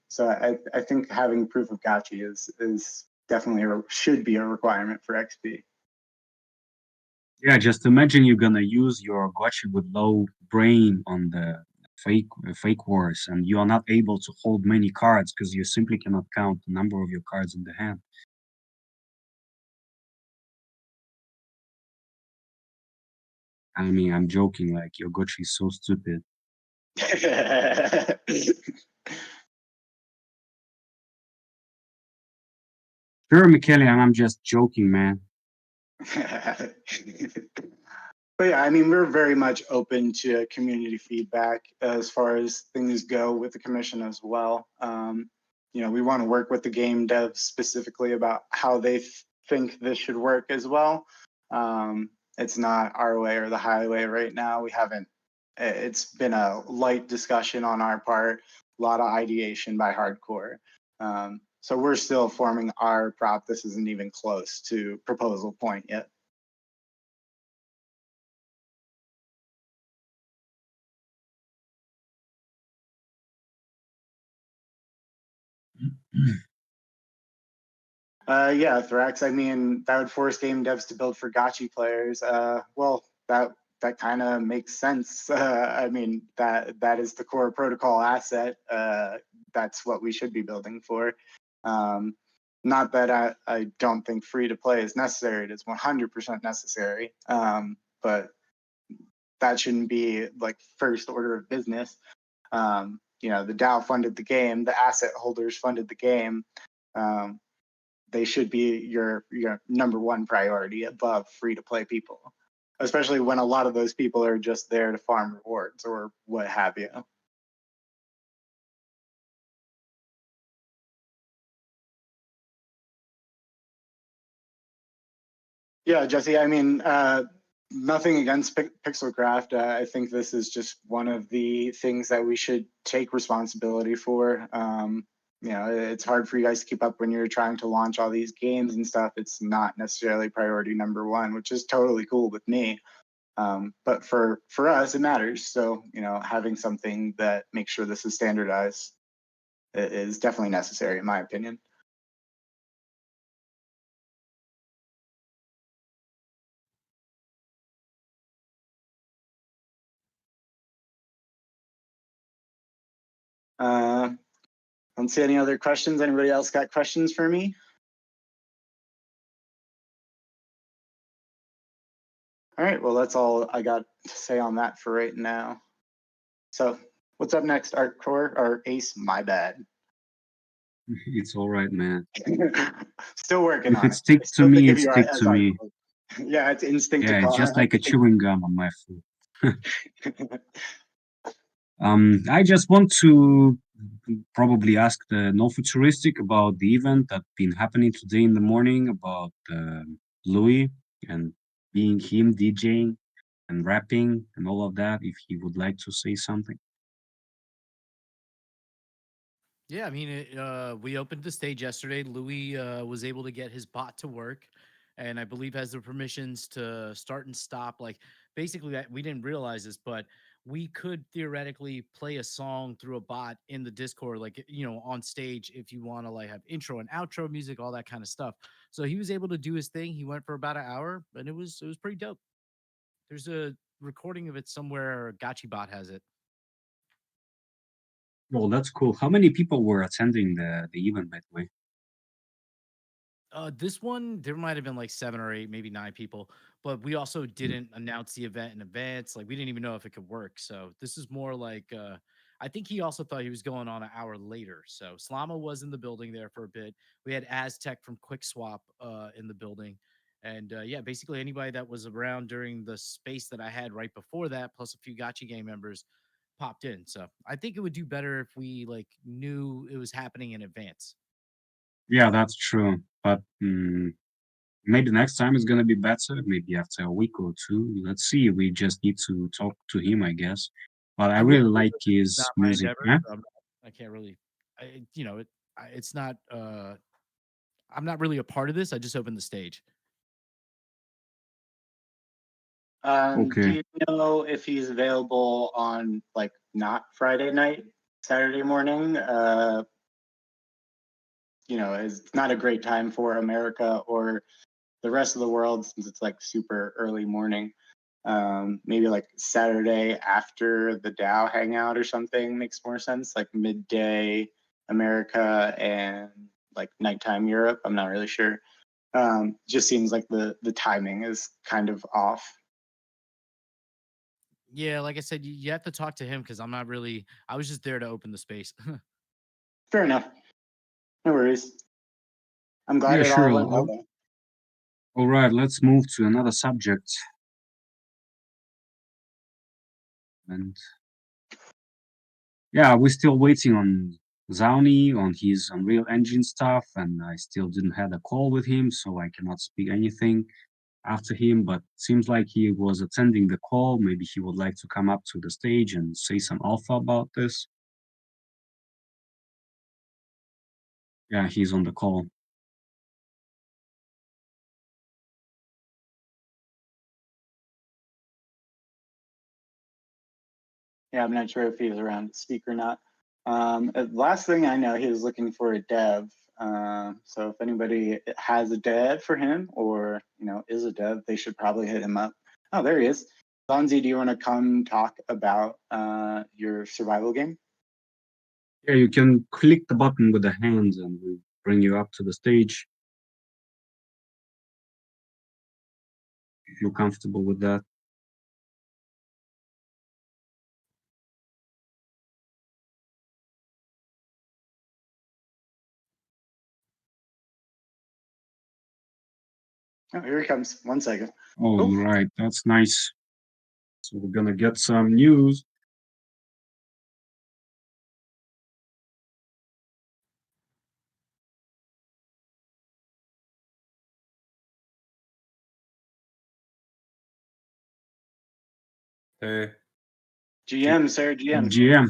S6: So I think having proof of gotchi is definitely should be a requirement for XP.
S4: Yeah, just imagine you're gonna use your gotchi with low brain on the fake wars, and you are not able to hold many cards because you simply cannot count the number of your cards in the hand. I mean, I'm joking. Like your gotchi is so stupid. Sure, Michele, I'm just joking, man.
S6: But yeah, I mean, we're very much open to community feedback as far as things go with the commission as well. We want to work with the game devs specifically about how they think this should work as well. It's not our way or the highway right now. We haven't, it's been a light discussion on our part, a lot of ideation by hardcore. So we're still forming our prop. This isn't even close to proposal point yet. Yeah, Thrax. I mean, that would force game devs to build for gotchi players. Well, that kind of makes sense. I mean, that is the core protocol asset. That's what we should be building for. Not that I don't think free to play is necessary. It is 100% necessary. But that shouldn't be like first order of business. The DAO funded the game. The asset holders funded the game. They should be your number one priority above free to play people, especially when a lot of those people are just there to farm rewards or what have you. Yeah, Jesse, I mean, nothing against Pixelcraft. I think this is just one of the things that we should take responsibility for. It's hard for you guys to keep up when you're trying to launch all these games and stuff. It's not necessarily priority number one, which is totally cool with me. But for us, it matters. So, having something that makes sure this is standardized is definitely necessary, in my opinion. I don't see any other questions. Anybody else got questions for me? All right, well, that's all I got to say on that for right now. So what's up next, Artcore or Ace? My bad.
S4: It's all right, man.
S6: Still working
S4: If
S6: on
S4: it
S6: it.
S4: stick to me, it stick to me.
S6: Yeah, it's instinct to
S4: Yeah, it's
S6: call.
S4: just like a chewing gum on my foot. I just want to probably ask the No Futuristic about the event that been happening today in the morning about Louis and being him DJing and rapping and all of that. If he would like to say something.
S3: Yeah, I mean, we opened the stage yesterday. Louis was able to get his bot to work, and I believe has the permissions to start and stop. Like basically, we didn't realize this, but we could theoretically play a song through a bot in the Discord, like on stage if you want to like have intro and outro music, all that kind of stuff. So he was able to do his thing. He went for about an hour, and it was pretty dope. There's a recording of it somewhere. GotchiBot has it.
S4: Well, that's cool. How many people were attending the event, by the way?
S3: This one, there might have been like 7 or 8, maybe 9 people, but we also didn't announce the event in advance. Like we didn't even know if it could work. So this is more like, I think he also thought he was going on an hour later. So Slama was in the building there for a bit. We had Aztec from QuickSwap in the building. And yeah, basically anybody that was around during the space that I had right before that, plus a few gotchigang members popped in. So I think it would do better if we like knew it was happening in advance.
S4: Yeah, that's true. But maybe next time it's gonna be better. Maybe after a week or two. Let's see. We just need to talk to him, I guess. But I
S3: will
S4: really
S3: say
S4: like
S3: that it's
S4: his
S3: not my
S4: music.
S3: endeavor.
S4: Yeah?
S3: So I can't really, it's not. I'm not really a part of this. I just opened the stage.
S6: Do
S4: Okay.
S6: you know if he's available on like not Friday night, Saturday morning? It's not a great time for America or the rest of the world since it's like super early morning. Maybe like Saturday after the DAO hangout or something makes more sense, like midday America and like nighttime Europe. I'm not really sure. Just seems like the timing is kind of off.
S3: Yeah, like I said, you have to talk to him because I'm not really. I was just there to open the space.
S6: Fair enough. No worries. I'm glad
S4: Yeah,
S6: it all
S4: sure.
S6: went well though.
S4: All right, let's move to another subject. And yeah, we're still waiting on Zauni on his Unreal Engine stuff, and I still didn't have a call with him, so I cannot speak anything after him. But seems like he was attending the call. Maybe he would like to come up to the stage and say some alpha about this. Yeah, he's on the call.
S6: Yeah, I'm not sure if he's around to speak or not. Last thing I know, he was looking for a dev. So if anybody has a dev for him or, is a dev, they should probably hit him up. Oh, there he is. Bonzi, do you want to come talk about your survival game?
S4: Yeah, you can click the button with the hands and we bring you up to the stage. If you're comfortable with that.
S6: Oh, here he comes. 1 second.
S4: All
S6: Oh.
S4: right, that's nice. So we're gonna get some news.
S9: Hey,
S6: GM, sir, GM.
S4: GM.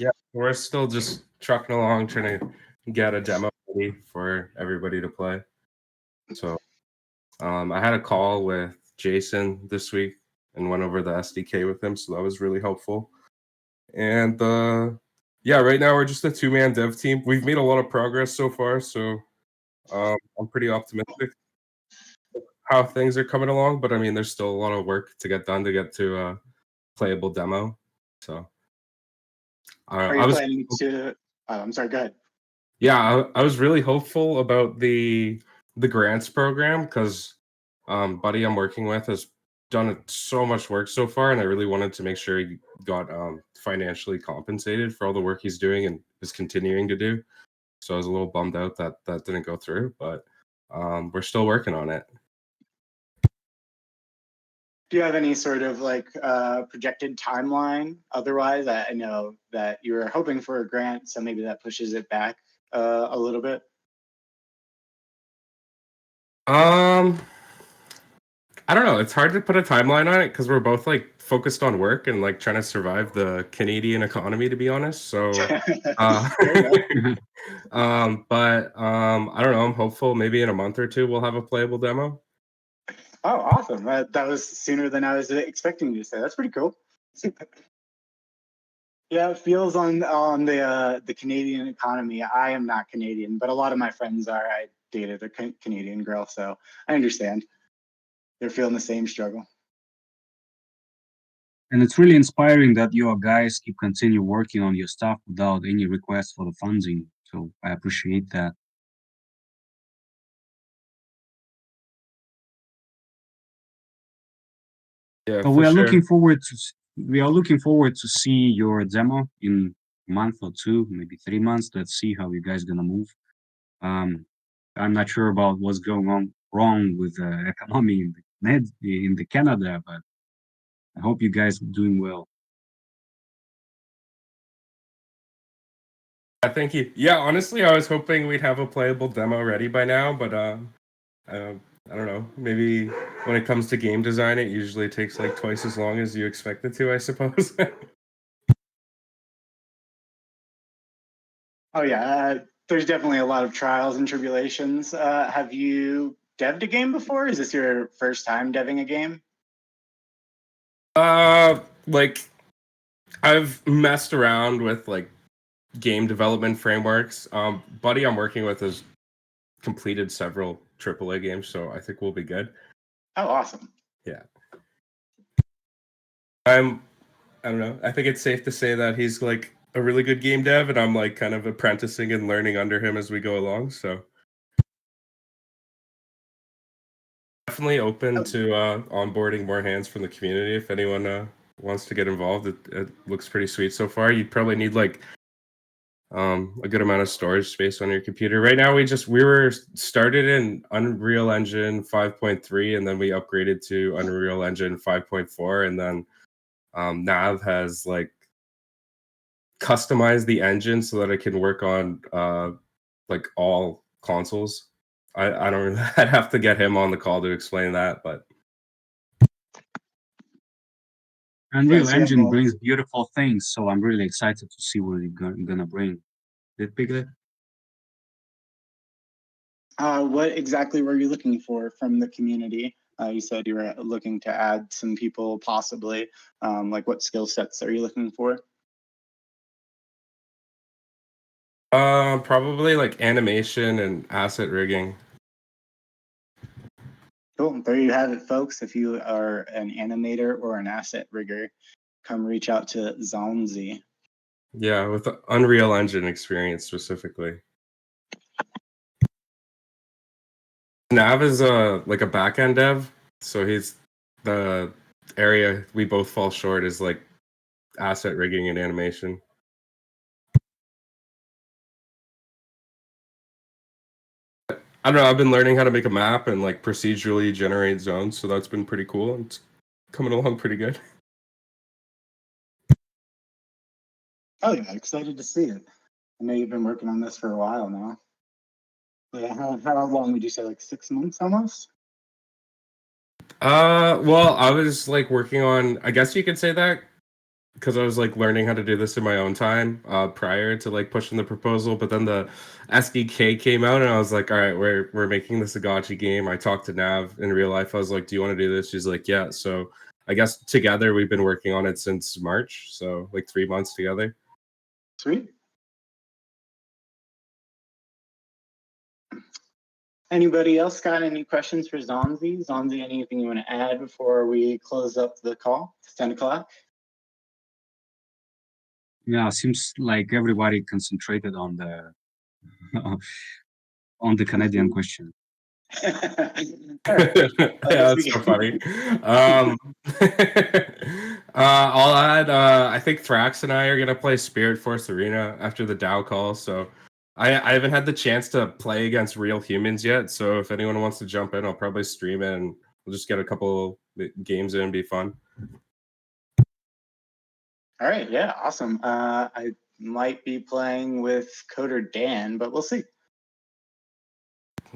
S9: yeah, we're still just trucking along trying to get a demo ready for everybody to play. So I had a call with Jason this week and went over the SDK with him, so that was really helpful. And yeah, right now we're just a 2-man dev team. We've made a lot of progress so far, so I'm pretty optimistic how things are coming along. But I mean, there's still a lot of work to get done to get to a playable demo. So
S6: Are you planning to? Oh, I'm sorry. Go ahead.
S9: Yeah, I was really hopeful about the grants program because buddy I'm working with has done so much work so far, and I really wanted to make sure he got financially compensated for all the work he's doing and is continuing to do. So I was a little bummed out that that didn't go through, but we're still working on it.
S6: Do you have any sort of like projected timeline? Otherwise, I know that you were hoping for a grant, so maybe that pushes it back a little bit.
S9: I don't know. It's hard to put a timeline on it because we're both like focused on work and like trying to survive the Canadian economy, to be honest. So,
S6: Fair enough.
S9: I don't know. I'm hopeful. Maybe in a month or two we'll have a playable demo.
S6: Oh, awesome! That was sooner than I was expecting you to say. That's pretty cool. Yeah, it feels on the Canadian economy. I am not Canadian, but a lot of my friends are. I dated a Canadian girl, so I understand. They're feeling the same struggle.
S4: And it's really inspiring that your guys keep continue working on your stuff without any request for the funding. So I appreciate that.
S9: Yeah,
S4: So
S9: for sure.
S4: we are looking forward to see your demo in a month or two, maybe 3 months. Let's see how you guys gonna move. I'm not sure about what's going on wrong with the economy in the Canada, but I hope you guys are doing well.
S9: Thank you. Yeah, honestly, I was hoping we'd have a playable demo ready by now, but I don't know. Maybe when it comes to game design, it usually takes like twice as long as you expect it to, I suppose.
S6: Oh yeah, there's definitely a lot of trials and tribulations. Have you devved a game before? Is this your first time deving a game?
S9: Like I've messed around with like game development frameworks. Buddy I'm working with has completed several AAA games, so I think we'll be good.
S6: Oh, awesome.
S9: Yeah. I don't know. I think it's safe to say that he's like a really good game dev, and I'm like kind of apprenticing and learning under him as we go along. So definitely open to onboarding more hands from the community. If anyone wants to get involved, it looks pretty sweet so far. You probably need like a good amount of storage space on your computer. Right now, we were started in Unreal Engine 5.3, and then we upgraded to Unreal Engine 5.4, and then Nav has like customize the engine so that it can work on like all consoles. I don't really, I'd have to get him on the call to explain that, but
S4: Unreal
S6: Yes, yeah,
S4: Engine
S6: well,
S4: brings beautiful things, so I'm really excited to see what it's gonna bring. Did Piglet?
S6: what exactly were you looking for from the community? You said you were looking to add some people, possibly. Like, what skill sets are you looking for?
S9: probably like animation and asset rigging.
S6: Cool. There you have it, folks. If you are an animator or an asset rigger, come reach out to Zonzi.
S9: Yeah, with the Unreal Engine experience specifically. Nav is like a backend dev, so he's the area we both fall short is like asset rigging and animation. I don't know. I've been learning how to make a map and like procedurally generate zones, so that's been pretty cool. It's coming along pretty good.
S6: Oh yeah, excited to see it. I know you've been working on this for a while now. Yeah, how long would you say? Like 6 months almost?
S9: Well, I was like working on, I guess you could say that, because I was like learning how to do this in my own time prior to like pushing the proposal. But then the SDK came out, and I was like, all right, we're making this a gotchi game. I talked to Nav in real life. I was like, do you want to do this? She's like, yeah. So I guess together we've been working on it since March, so like 3 months together.
S6: Sweet. Anybody else got any questions for Zonzi? Zonzi, anything you want to add before we close up the call? It's 10 o'clock.
S4: Yeah, seems like everybody concentrated on the on the Canadian question.
S6: All right.
S9: Yeah, that's so funny. I'll add. I think Thrax and I are gonna play Spirit Force Arena after the DAO call. So I haven't had the chance to play against real humans yet. So if anyone wants to jump in, I'll probably stream it, and we'll just get a couple games in and be fun.
S6: All right. Yeah. Awesome. I might be playing with Coder Dan, but we'll see.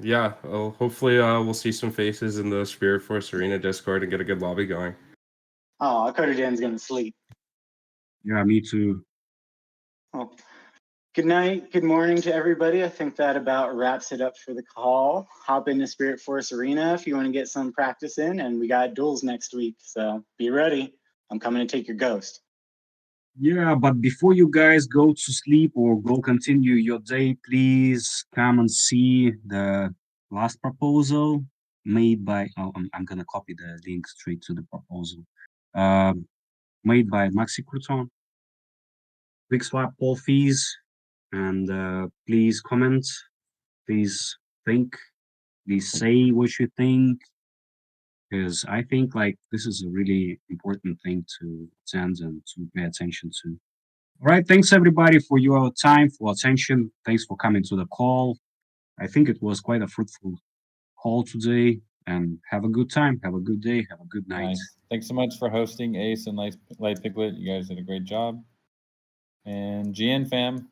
S9: yeah, well, hopefully we'll see some faces in the Spirit Force Arena Discord and get a good lobby going.
S6: Oh, Coder Dan's gonna sleep.
S4: Yeah, me too.
S6: Oh. Good night, good morning to everybody. I think that about wraps it up for the call. Hop into Spirit Force Arena if you want to get some practice in, and we got duels next week, so be ready. I'm coming to take your ghost.
S4: Yeah, but before you guys go to sleep or go continue your day, please come and see the last proposal made by, I'm gonna copy the link straight to the proposal. Made by Maxi Crouton. Quick swap poll fees, and please comment, please think, please say what you think, because I think like this is a really important thing to attend and to pay attention to. All right, thanks everybody for your time, for attention. Thanks for coming to the call. I think it was quite a fruitful call today, and have a good time, have a good day, have a good night.
S1: Nice. Thanks so much for hosting, Ace and Light Piglet. You guys did a great job. And GN fam,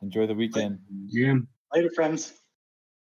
S1: enjoy the weekend.
S4: Yeah.
S6: Later, friends.